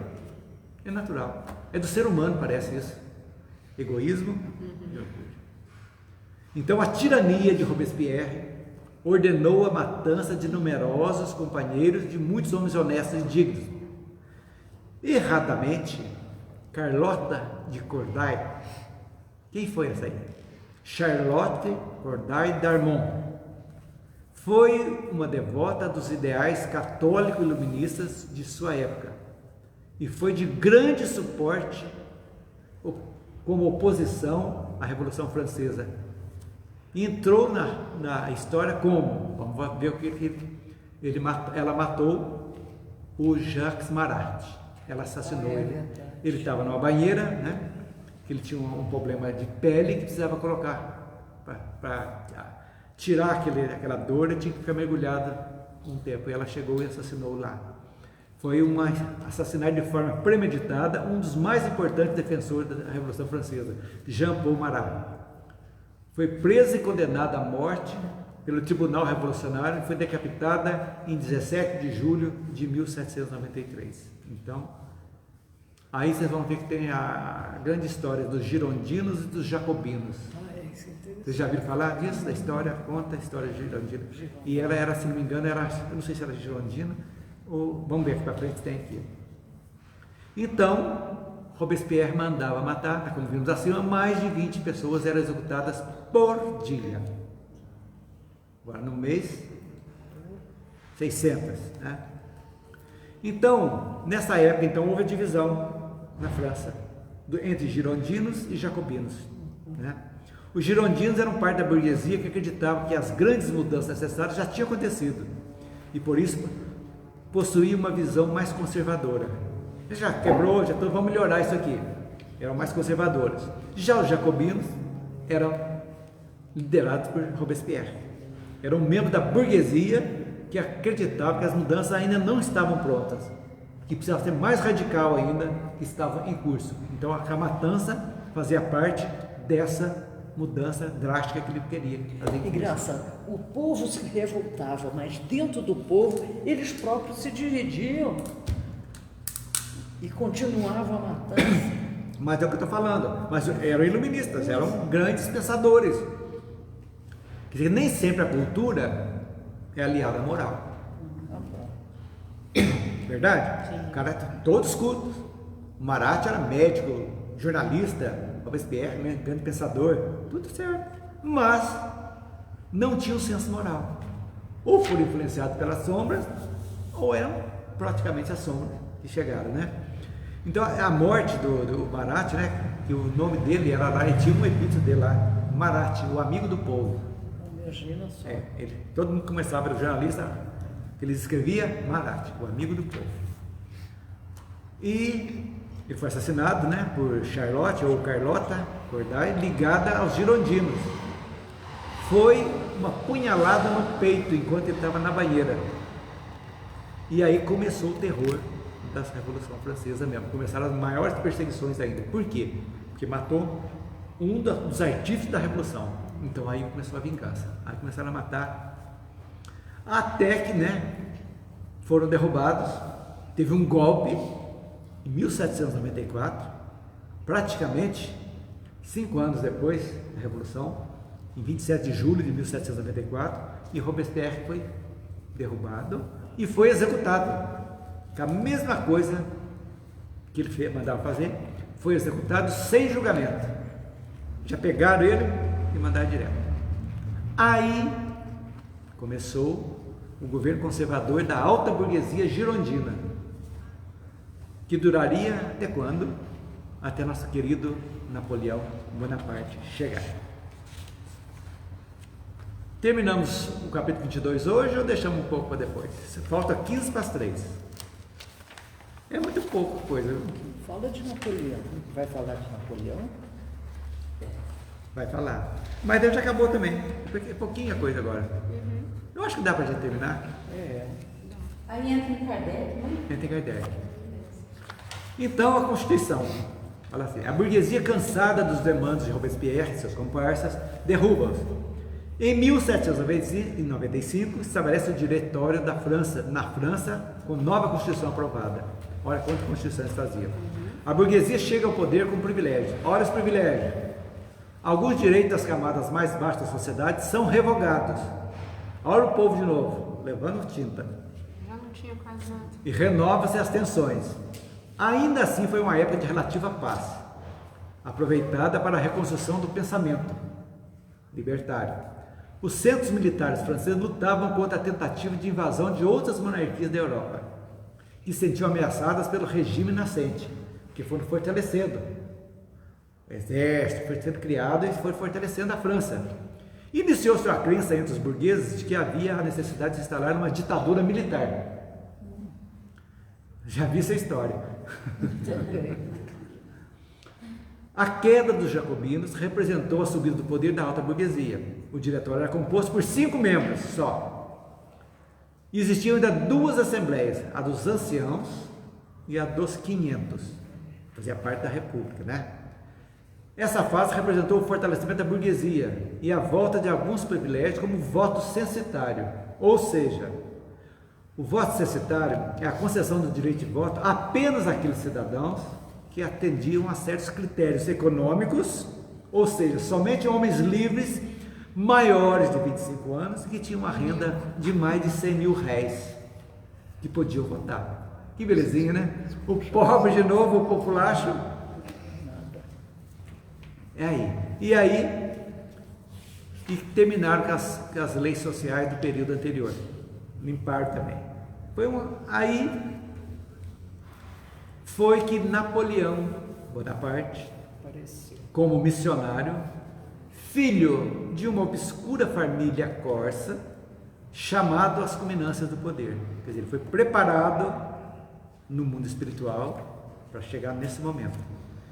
É natural. É do ser humano, parece isso. Egoísmo e orgulho. Então a tirania de Robespierre ordenou a matança de numerosos companheiros de muitos homens honestos e dignos. Erradamente, Carlota de Corday, quem foi essa aí? Charlotte Corday d'Armont, foi uma devota dos ideais católico-iluministas de sua época e foi de grande suporte como oposição à Revolução Francesa. Entrou na história como, vamos ver o que ela matou o Jacques Marat, ela assassinou ele. Ele estava numa banheira, né? Ele tinha um problema de pele que precisava colocar para tirar aquela dor, ele tinha que ficar mergulhado um tempo. E ela chegou e assassinou lá. Foi um assassinato de forma premeditada, um dos mais importantes defensores da Revolução Francesa, Jean-Paul Marat. Foi presa e condenada à morte pelo Tribunal Revolucionário e foi decapitada em 17 de julho de 1793. Então, aí vocês vão ver que tem a grande história dos girondinos e dos jacobinos. Vocês já viram falar disso? Da história? Conta a história de girondina. E ela era, se não me engano, eu não sei se era girondina, ou vamos ver aqui para frente, tem aqui. Então, Robespierre mandava matar, como vimos acima, mais de 20 pessoas eram executadas por dia. Agora, no mês, 600, né? Então, nessa época, então, houve a divisão na França entre girondinos e jacobinos, né? Os girondinos eram parte da burguesia que acreditavam que as grandes mudanças necessárias já tinham acontecido e, por isso, possuíam uma visão mais conservadora. Já quebrou, vamos melhorar isso aqui. Eram mais conservadores. Já os jacobinos eram liderados por Robespierre. Eram membros da burguesia que acreditavam que as mudanças ainda não estavam prontas, que precisava ser mais radical ainda, que estava em curso. Então a matança fazia parte dessa mudança drástica que ele queria fazer. Engraçado, o povo se revoltava, mas dentro do povo eles próprios se dividiam e continuavam a matança. Mas é o que eu estou falando, mas eram iluministas, eram grandes pensadores. Quer dizer, nem sempre a cultura é aliada à moral. Verdade? Sim. O cara, todos cultos. O Marat era médico, jornalista, Robespierre, né, grande pensador, tudo certo. Mas não tinha um senso moral. Ou foram influenciados pelas sombras, ou eram praticamente as sombras que chegaram, né? Então a morte do Marat, né, que o nome dele era lá, ele tinha um epíteto dele lá, Marat, o amigo do povo. Imagina só. Todo mundo começava, era o jornalista, que ele escrevia Marat, o amigo do povo. E ele foi assassinado, né, por Charlotte ou Carlota Corday, ligada aos girondinos. Foi uma punhalada no peito enquanto ele estava na banheira. E aí começou o terror da Revolução Francesa mesmo. Começaram as maiores perseguições ainda. Por quê? Porque matou um dos artífices da Revolução. Então aí começou a vingança. Aí começaram a matar. Até que, né, foram derrubados. Teve um golpe em 1794, praticamente 5 anos depois da Revolução, em 27 de julho de 1794, e Robespierre foi derrubado e foi executado. A mesma coisa que ele mandava fazer, foi executado sem julgamento. Já pegaram ele e mandaram direto. Aí começou o governo conservador da alta burguesia girondina, que duraria até quando? Até nosso querido Napoleão Bonaparte chegar. Terminamos o capítulo 22 hoje ou deixamos um pouco para depois? Falta 15 para as 3. É muito pouco coisa. Fala de Napoleão. Vai falar de Napoleão? Vai falar. Mas Deus já acabou também. É pouquinha coisa agora. Eu acho que dá para a gente terminar. Aí entra em Kardec, né? Entra em Kardec. Então, a Constituição. Fala assim: a burguesia, cansada dos demandos de Robespierre e seus comparsas, derruba-os. Em 1795, estabelece o Diretório da França, na França, com nova Constituição aprovada. Olha quantas constituições faziam. A burguesia chega ao poder com privilégios. Olha os privilégios. Alguns direitos das camadas mais baixas da sociedade são revogados. Olha o povo de novo, levando tinta. Já não tinha quase nada. E renova-se as tensões. Ainda assim, foi uma época de relativa paz, aproveitada para a reconstrução do pensamento libertário. Os centros militares franceses lutavam contra a tentativa de invasão de outras monarquias da Europa, que se sentiam ameaçadas pelo regime nascente, que foram fortalecendo. O exército foi sendo criado e foi fortalecendo a França. Iniciou-se a crença entre os burgueses de que havia a necessidade de instalar uma ditadura militar. Já vi essa história. A queda dos jacobinos representou a subida do poder da alta burguesia. O diretório era composto por 5 membros só. E existiam ainda 2 assembleias, a dos anciãos e a dos 500. Fazia parte da república, né? Essa fase representou o fortalecimento da burguesia e a volta de alguns privilégios, como o voto censitário. Ou seja, o voto censitário é a concessão do direito de voto apenas àqueles cidadãos que atendiam a certos critérios econômicos, ou seja, somente homens livres maiores de 25 anos que tinham uma renda de mais de 100 mil réis que podiam votar. Que belezinha, né? O pobre de novo, o populacho. É aí. E aí, e terminaram com as leis sociais do período anterior. Limparam também. Aí foi que Napoleão Bonaparte, como missionário, filho de uma obscura família corsa, chamado às culminâncias do poder. Quer dizer, ele foi preparado no mundo espiritual para chegar nesse momento.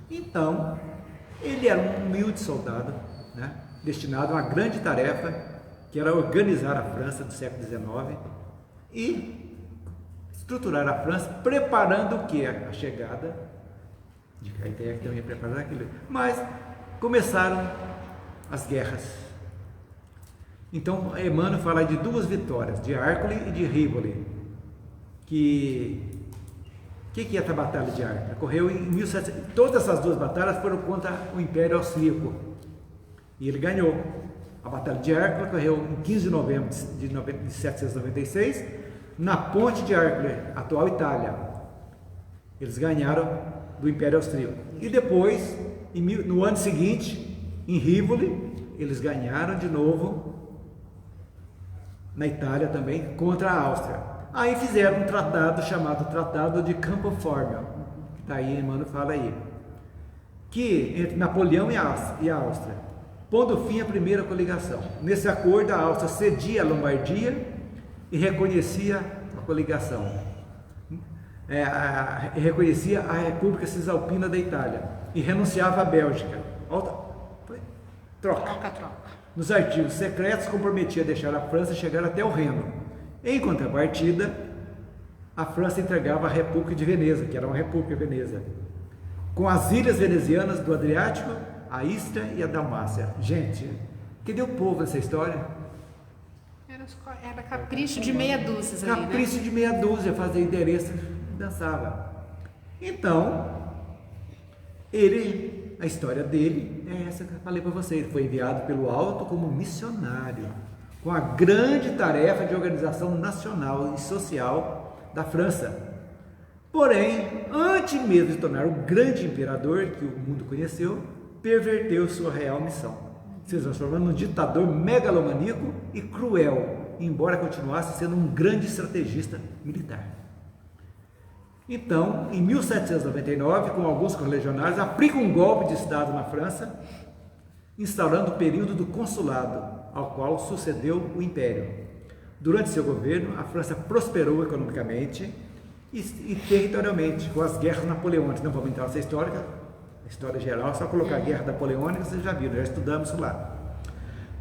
Então, ele era um humilde soldado, né, destinado a uma grande tarefa, que era organizar a França do século XIX e estruturar a França, preparando o que? A chegada de Kardec, também preparando aquilo. Mas começaram as guerras. Então, Emmanuel fala de 2 vitórias, de Arcole e de Rivoli. Que é essa batalha de Arcole? Ocorreu em 1700. Todas essas 2 batalhas foram contra o Império Austríaco. E ele ganhou. A batalha de Arcole ocorreu em 15 de novembro de 1796, na ponte de Arcole, atual Itália. Eles ganharam do Império Austríaco. E depois, no ano seguinte, em Rivoli, eles ganharam de novo na Itália também, contra a Áustria. Aí fizeram um tratado chamado Tratado de Campo Formio, que está aí, Emmanuel fala aí, que entre Napoleão e a Áustria, pondo fim à primeira coligação. Nesse acordo, a Áustria cedia a Lombardia e reconhecia a coligação, reconhecia a República Cisalpina da Itália e renunciava à Bélgica. Troca. Nos artigos secretos, comprometia a deixar a França chegar até o Reno. Em contrapartida, a França entregava a República de Veneza, que era uma República Veneza, com as ilhas venezianas do Adriático, a Istria e a Dalmácia. Gente, cadê o povo nessa história? Era capricho de meia dúzia ali, né? Capricho de meia dúzia, fazia endereço e dançava. Então, a história dele é essa que eu falei para vocês. Ele foi enviado pelo alto como missionário, com a grande tarefa de organização nacional e social da França, Porém, antes mesmo de tornar o grande imperador que o mundo conheceu, perverteu sua real missão, se transformando num ditador megalomaníaco e cruel, embora continuasse sendo um grande estrategista militar. Então, em 1799, com alguns correligionários, aplica um golpe de Estado na França, instaurando o período do consulado, ao qual sucedeu o Império. Durante seu governo, a França prosperou economicamente e territorialmente, com as guerras napoleônicas. Não vamos entrar nessa história, a história geral, só colocar a guerra napoleônica, vocês já viram, já estudamos isso lá.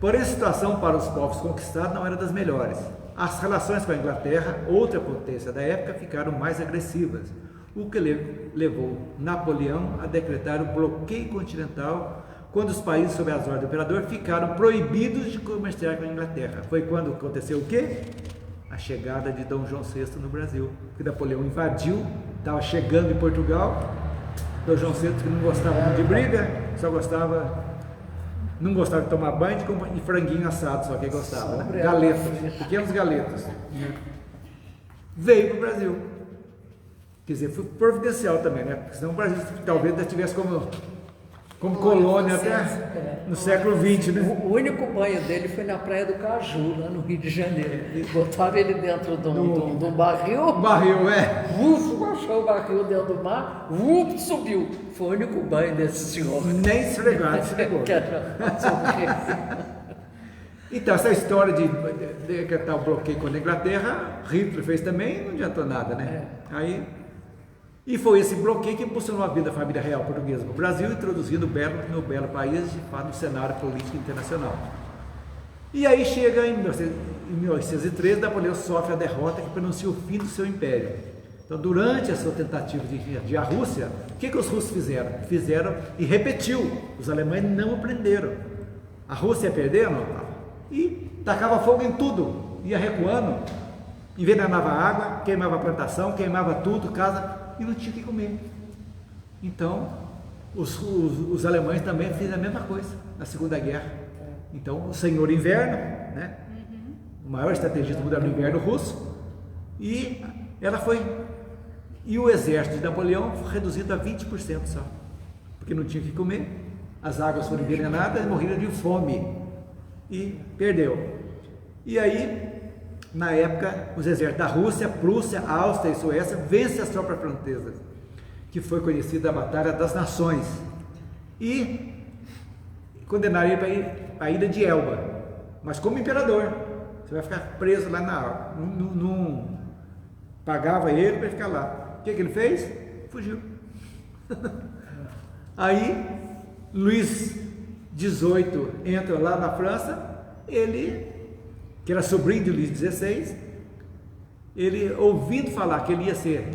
Porém, a situação para os povos conquistados não era das melhores. As relações com a Inglaterra, outra potência da época, ficaram mais agressivas, o que levou Napoleão a decretar o bloqueio continental, quando os países sob as ordens do imperador ficaram proibidos de comerciar com a Inglaterra. Foi quando aconteceu o quê? A chegada de Dom João VI no Brasil, porque Napoleão invadiu, estava chegando em Portugal. Dom João VI, que não gostava muito de briga, não gostava de tomar banho e franguinho assado, só que ele gostava, né? Galetos, pequenos galetos. Veio para o Brasil. Quer dizer, foi providencial também, né? Porque senão o Brasil talvez ainda tivesse como colônia até no século XX, né? O único banho dele foi na Praia do Caju, lá no Rio de Janeiro. Botaram ele dentro de um barril. Barril, é. Baixou o barril dentro do mar, subiu. Foi o único banho desse senhor. Nem esfregado, esfregou. Então, essa história de decretar o bloqueio contra a Inglaterra, Hitler fez também, não adiantou nada, né? E foi esse bloqueio que impulsionou a vida da família real portuguesa no Brasil, introduzindo no belo país, de fato, no cenário político internacional. E aí chega em 1813, Napoleão sofre a derrota que pronuncia o fim do seu império. Então, durante a sua tentativa de invadir a Rússia, o que os russos fizeram? Fizeram e repetiu. Os alemães não aprenderam. A Rússia ia perdendo e tacava fogo em tudo, ia recuando, envenenava a água, queimava a plantação, queimava tudo, casa, e não tinha o que comer. Então, os alemães também fizeram a mesma coisa na Segunda Guerra. Então, o Senhor Inverno, né? O maior estrategista do inverno russo, e o exército de Napoleão foi reduzido a 20% só, porque não tinha o que comer, as águas foram envenenadas, morreram de fome e perdeu. E aí, na época, os exércitos da Rússia, Prússia, Áustria e Suécia vencem as tropas francesas, que foi conhecida a Batalha das Nações, e condenaram ele para a ilha de Elba, mas como imperador. Você vai ficar preso lá na água. Não pagava ele para ficar lá. O que ele fez? Fugiu. Aí, Luís XVIII entra lá na França, ele, que era sobrinho de Luís XVI, ele, ouvindo falar que ele ia ser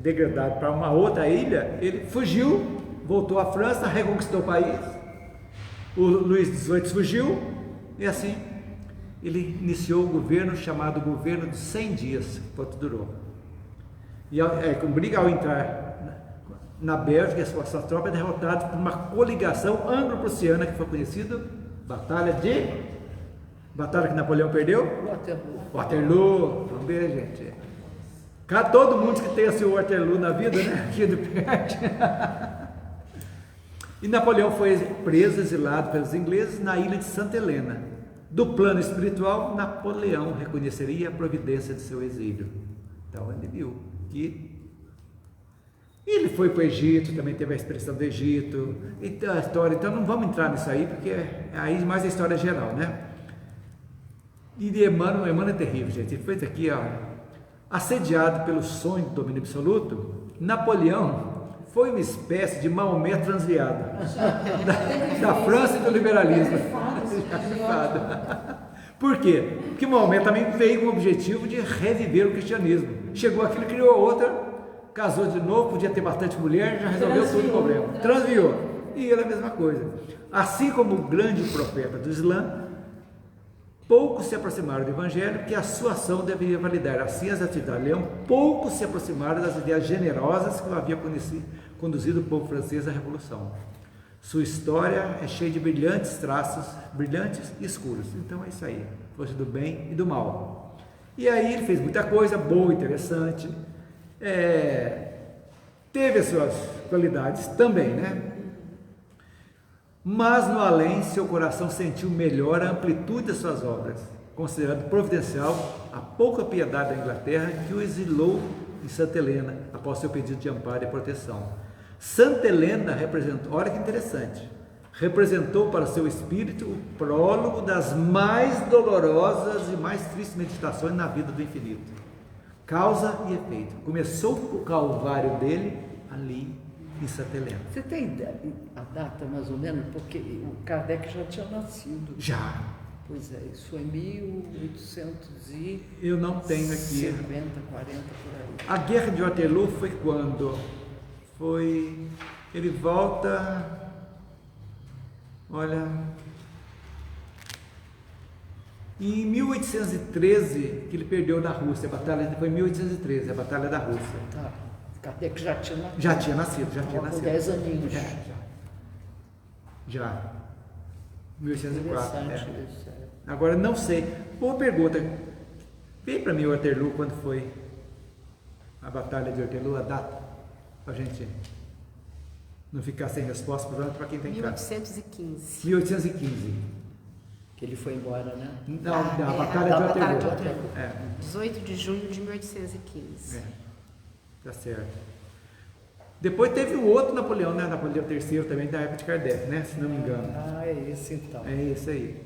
degradado para uma outra ilha, ele fugiu, voltou à França, reconquistou o país. O Luís XVIII fugiu e assim ele iniciou o governo chamado Governo de 100 Dias, quanto durou. E com briga ao entrar na Bélgica, suas tropas derrotadas por uma coligação anglo-prussiana que foi conhecida Batalha que Napoleão perdeu? Waterloo. Vamos ver, gente. Todo mundo que tem o seu Waterloo na vida, né? E Napoleão foi preso, exilado pelos ingleses na ilha de Santa Helena. Do plano espiritual, Napoleão reconheceria a providência de seu exílio. Então ele viu que ele foi para o Egito, também teve a expressão do Egito, então a história, então não vamos entrar nisso aí, porque aí mais a história geral, né? E de Emmanuel é terrível, gente. Ele fez aqui, ó, assediado pelo sonho do domínio absoluto, Napoleão foi uma espécie de Maomé transviado da França e do liberalismo. Por quê? Porque Maomé também veio com o objetivo de reviver o cristianismo. Chegou aqui, ele criou outra, casou de novo, podia ter bastante mulher, já resolveu todo o problema. Transviou. E ele é a mesma coisa. Assim como o grande profeta do Islã, poucos se aproximaram do Evangelho, que a sua ação deveria validar. Assim, as atividades de Leão, poucos se aproximaram das ideias generosas que havia conduzido o povo francês à Revolução. Sua história é cheia de brilhantes traços, brilhantes e escuros. Então é isso aí, força do bem e do mal. E aí ele fez muita coisa boa, interessante. Teve as suas qualidades também, né? Mas no além, seu coração sentiu melhor a amplitude das suas obras, considerando providencial a pouca piedade da Inglaterra que o exilou em Santa Helena, após seu pedido de amparo e proteção. Santa Helena representou, olha que interessante, representou para seu espírito o prólogo das mais dolorosas e mais tristes meditações na vida do infinito. Causa e efeito. Começou o calvário dele ali em Santa Helena. Você tem ideia, a data mais ou menos? Porque o Kardec já tinha nascido. Já. Pois é, isso foi 1800 e... Eu não tenho aqui. 50, 40, por aí. A Guerra de Waterloo foi quando? Foi... Ele volta... Olha... Em 1813, que ele perdeu na Rússia, a batalha foi em 1813, a Batalha da Rússia. Tá. Kardec já tinha nascido. Já tinha nascido, já tinha Com nascido. 10 aninhos. Já. 1804. Interessante É. isso. Agora não sei. Boa pergunta. Vem para mim o Waterloo, quando foi a Batalha de Waterloo, a data, para a gente não ficar sem resposta para quem tem em casa. 1815. 1815. Que ele foi embora, né? Não, a É, Batalha a de Batalha de Waterloo. Waterloo. É, 18 de junho de 1815. tá certo. Depois teve o outro Napoleão, né? Napoleão III também, da época de Kardec, né? Se não me engano. Ah, é esse então. É isso aí.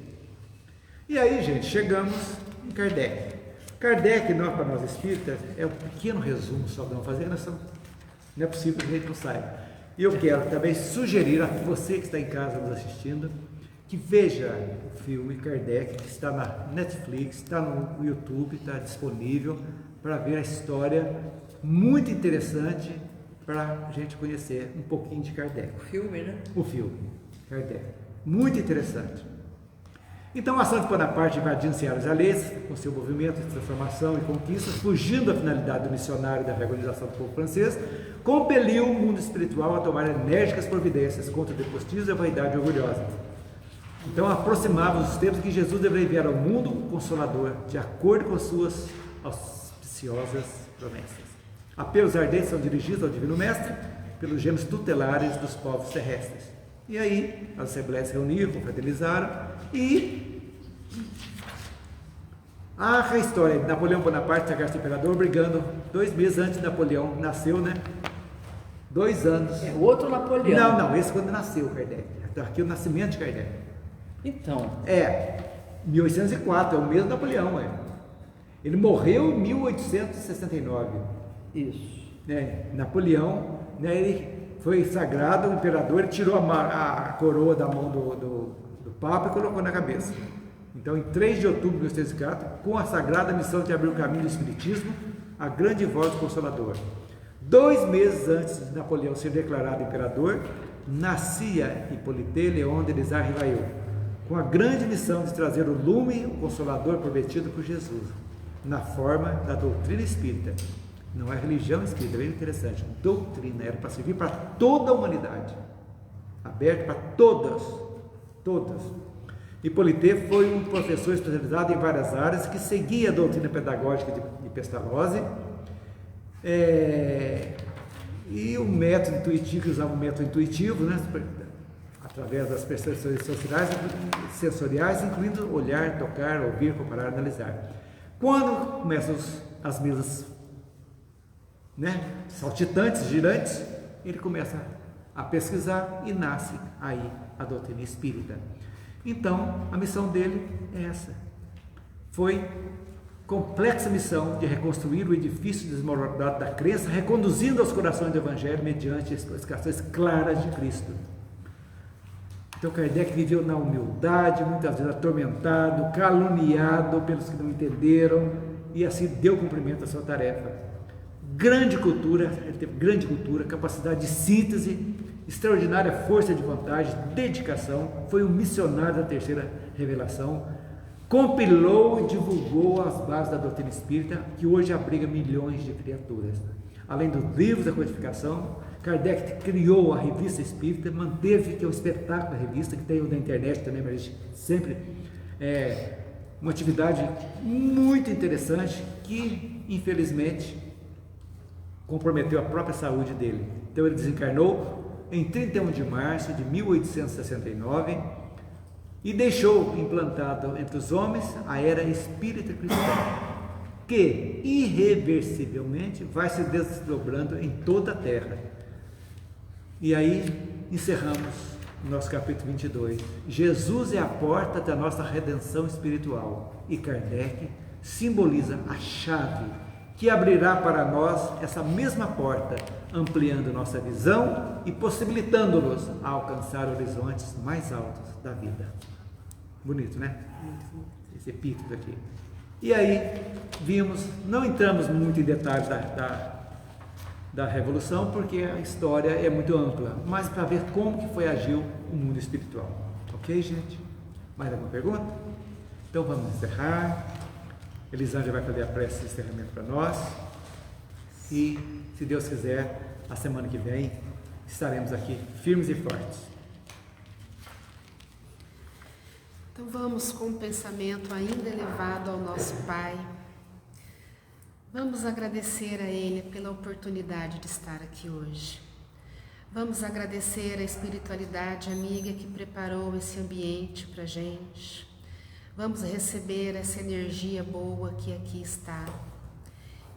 E aí, gente, chegamos em Kardec. Kardec, para nós espíritas, é um pequeno resumo só que vamos fazer, não é possível que a gente não saiba. E eu quero também sugerir a você que está em casa nos assistindo, que veja o filme Kardec, que está na Netflix, está no YouTube, está disponível para ver a história muito interessante para a gente conhecer um pouquinho de Kardec. O filme, né? O filme, Kardec. Muito interessante. Então, a ação de Bonaparte invadindo searas alheias, com seu movimento de transformação e conquistas, fugindo da finalidade do missionário e da reorganização do povo francês, compeliu o mundo espiritual a tomar enérgicas providências contra o despotismo e a vaidade orgulhosa. Então, aproximava os tempos que Jesus deveria enviar ao mundo o Consolador, de acordo com suas auspiciosas promessas. Apelos ardentes são dirigidos ao Divino Mestre pelos gêmeos tutelares dos povos terrestres. E aí, as assembleias se reuniram, confraternizaram e a história de Napoleão Bonaparte, sagaz imperador, brigando 2 meses antes de Napoleão nasceu, né? 2 anos. É outro Napoleão. Não, esse quando nasceu Kardec. Está aqui o nascimento de Kardec. Então, 1804, é o mesmo Napoleão, Ele morreu em 1869. isso. Napoleão, ele foi sagrado, o imperador, ele tirou a coroa da mão do Papa e colocou na cabeça. Então, em 3 de outubro de 1804, com a sagrada missão de abrir o caminho do Espiritismo, a grande voz do Consolador. 2 meses antes de Napoleão ser declarado imperador, nascia Hippolyte Léon de Lézard Rivaillot, com a grande missão de trazer o lume, o Consolador prometido por Jesus, na forma da doutrina espírita. Não é religião espírita, é bem interessante. Doutrina, era para servir para toda a humanidade, aberto para todas. Hippolyte foi um professor especializado em várias áreas que seguia a doutrina pedagógica de Pestalozzi e o método intuitivo, que usava o método intuitivo, né, através das percepções sensoriais, incluindo olhar, tocar, ouvir, comparar, analisar. Quando começam as mesas, saltitantes, girantes, ele começa a pesquisar e nasce aí a doutrina espírita. Então, a missão dele é essa. Foi complexa missão de reconstruir o edifício desmoronado da crença, reconduzindo aos corações do Evangelho mediante explicações claras de Cristo. Então, Kardec viveu na humildade, muitas vezes atormentado, caluniado pelos que não entenderam, e assim deu cumprimento à sua tarefa. Grande cultura, ele teve grande cultura, capacidade de síntese, extraordinária força de vontade, dedicação, foi um missionário da terceira revelação, compilou e divulgou as bases da doutrina espírita, que hoje abriga milhões de criaturas. Além dos livros da codificação, Kardec criou a revista espírita, manteve que é um espetáculo da revista, que tem o da internet também, mas a gente sempre uma atividade muito interessante, que infelizmente comprometeu a própria saúde dele. Então ele desencarnou em 31 de março de 1869 e deixou implantado entre os homens a era espírita cristã, que irreversivelmente vai se desdobrando em toda a Terra. E aí encerramos o nosso capítulo 22. Jesus é a porta da nossa redenção espiritual e Kardec simboliza a chave que abrirá para nós essa mesma porta, ampliando nossa visão e possibilitando-nos a alcançar horizontes mais altos da vida. Bonito, né? Esse epíteto aqui. E aí vimos, não entramos muito em detalhes da Revolução, porque a história é muito ampla, mas para ver como que foi agiu o mundo espiritual. Ok, gente? Mais alguma pergunta? Então vamos encerrar. Elisângela vai fazer a prece de encerramento para nós. E, se Deus quiser, a semana que vem estaremos aqui firmes e fortes. Então vamos com um pensamento ainda elevado ao nosso Pai. Vamos agradecer a Ele pela oportunidade de estar aqui hoje. Vamos agradecer a espiritualidade amiga que preparou esse ambiente para a gente. Vamos receber essa energia boa que aqui está.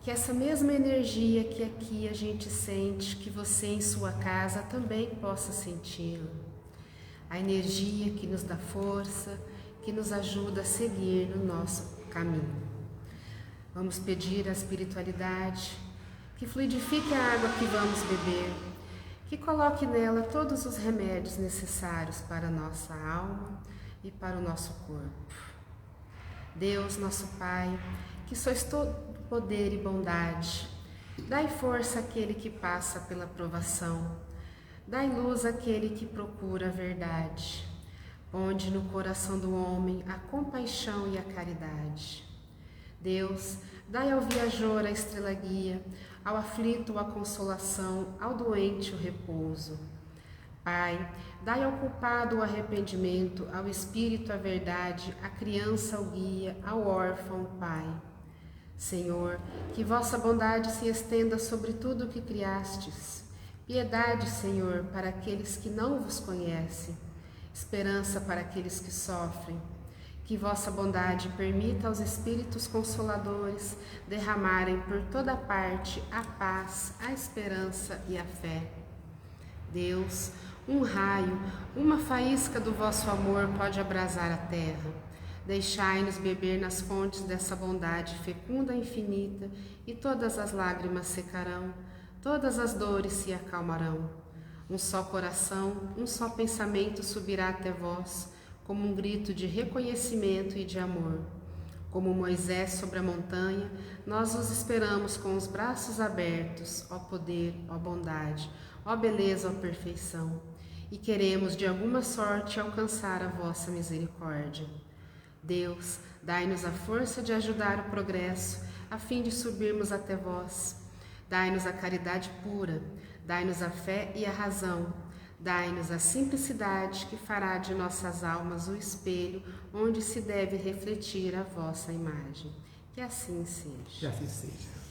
Que essa mesma energia que aqui a gente sente, que você em sua casa também possa senti-la. A energia que nos dá força, que nos ajuda a seguir no nosso caminho. Vamos pedir à espiritualidade que fluidifique a água que vamos beber, que coloque nela todos os remédios necessários para a nossa alma e para o nosso corpo. Deus, nosso Pai, que sois todo poder e bondade, dai força àquele que passa pela provação, dai luz àquele que procura a verdade, ponde no coração do homem a compaixão e a caridade. Deus, dai ao viajor a estrela guia, ao aflito a consolação, ao doente o repouso. Pai, dai ao culpado o arrependimento, ao espírito a verdade, à criança o guia, ao órfão o Pai. Senhor, que vossa bondade se estenda sobre tudo o que criastes. Piedade, Senhor, para aqueles que não vos conhecem, esperança para aqueles que sofrem. Que vossa bondade permita aos Espíritos Consoladores derramarem por toda parte a paz, a esperança e a fé. Deus, um raio, uma faísca do vosso amor pode abrasar a terra. Deixai-nos beber nas fontes dessa bondade fecunda e infinita, e todas as lágrimas secarão, todas as dores se acalmarão. Um só coração, um só pensamento subirá até vós, como um grito de reconhecimento e de amor. Como Moisés sobre a montanha, nós os esperamos com os braços abertos, ó poder, ó bondade, ó beleza, ó perfeição, e queremos de alguma sorte alcançar a vossa misericórdia. Deus, dai-nos a força de ajudar o progresso, a fim de subirmos até vós. Dai-nos a caridade pura, dai-nos a fé e a razão, dai-nos a simplicidade que fará de nossas almas o espelho onde se deve refletir a vossa imagem. Que assim seja. Que assim seja.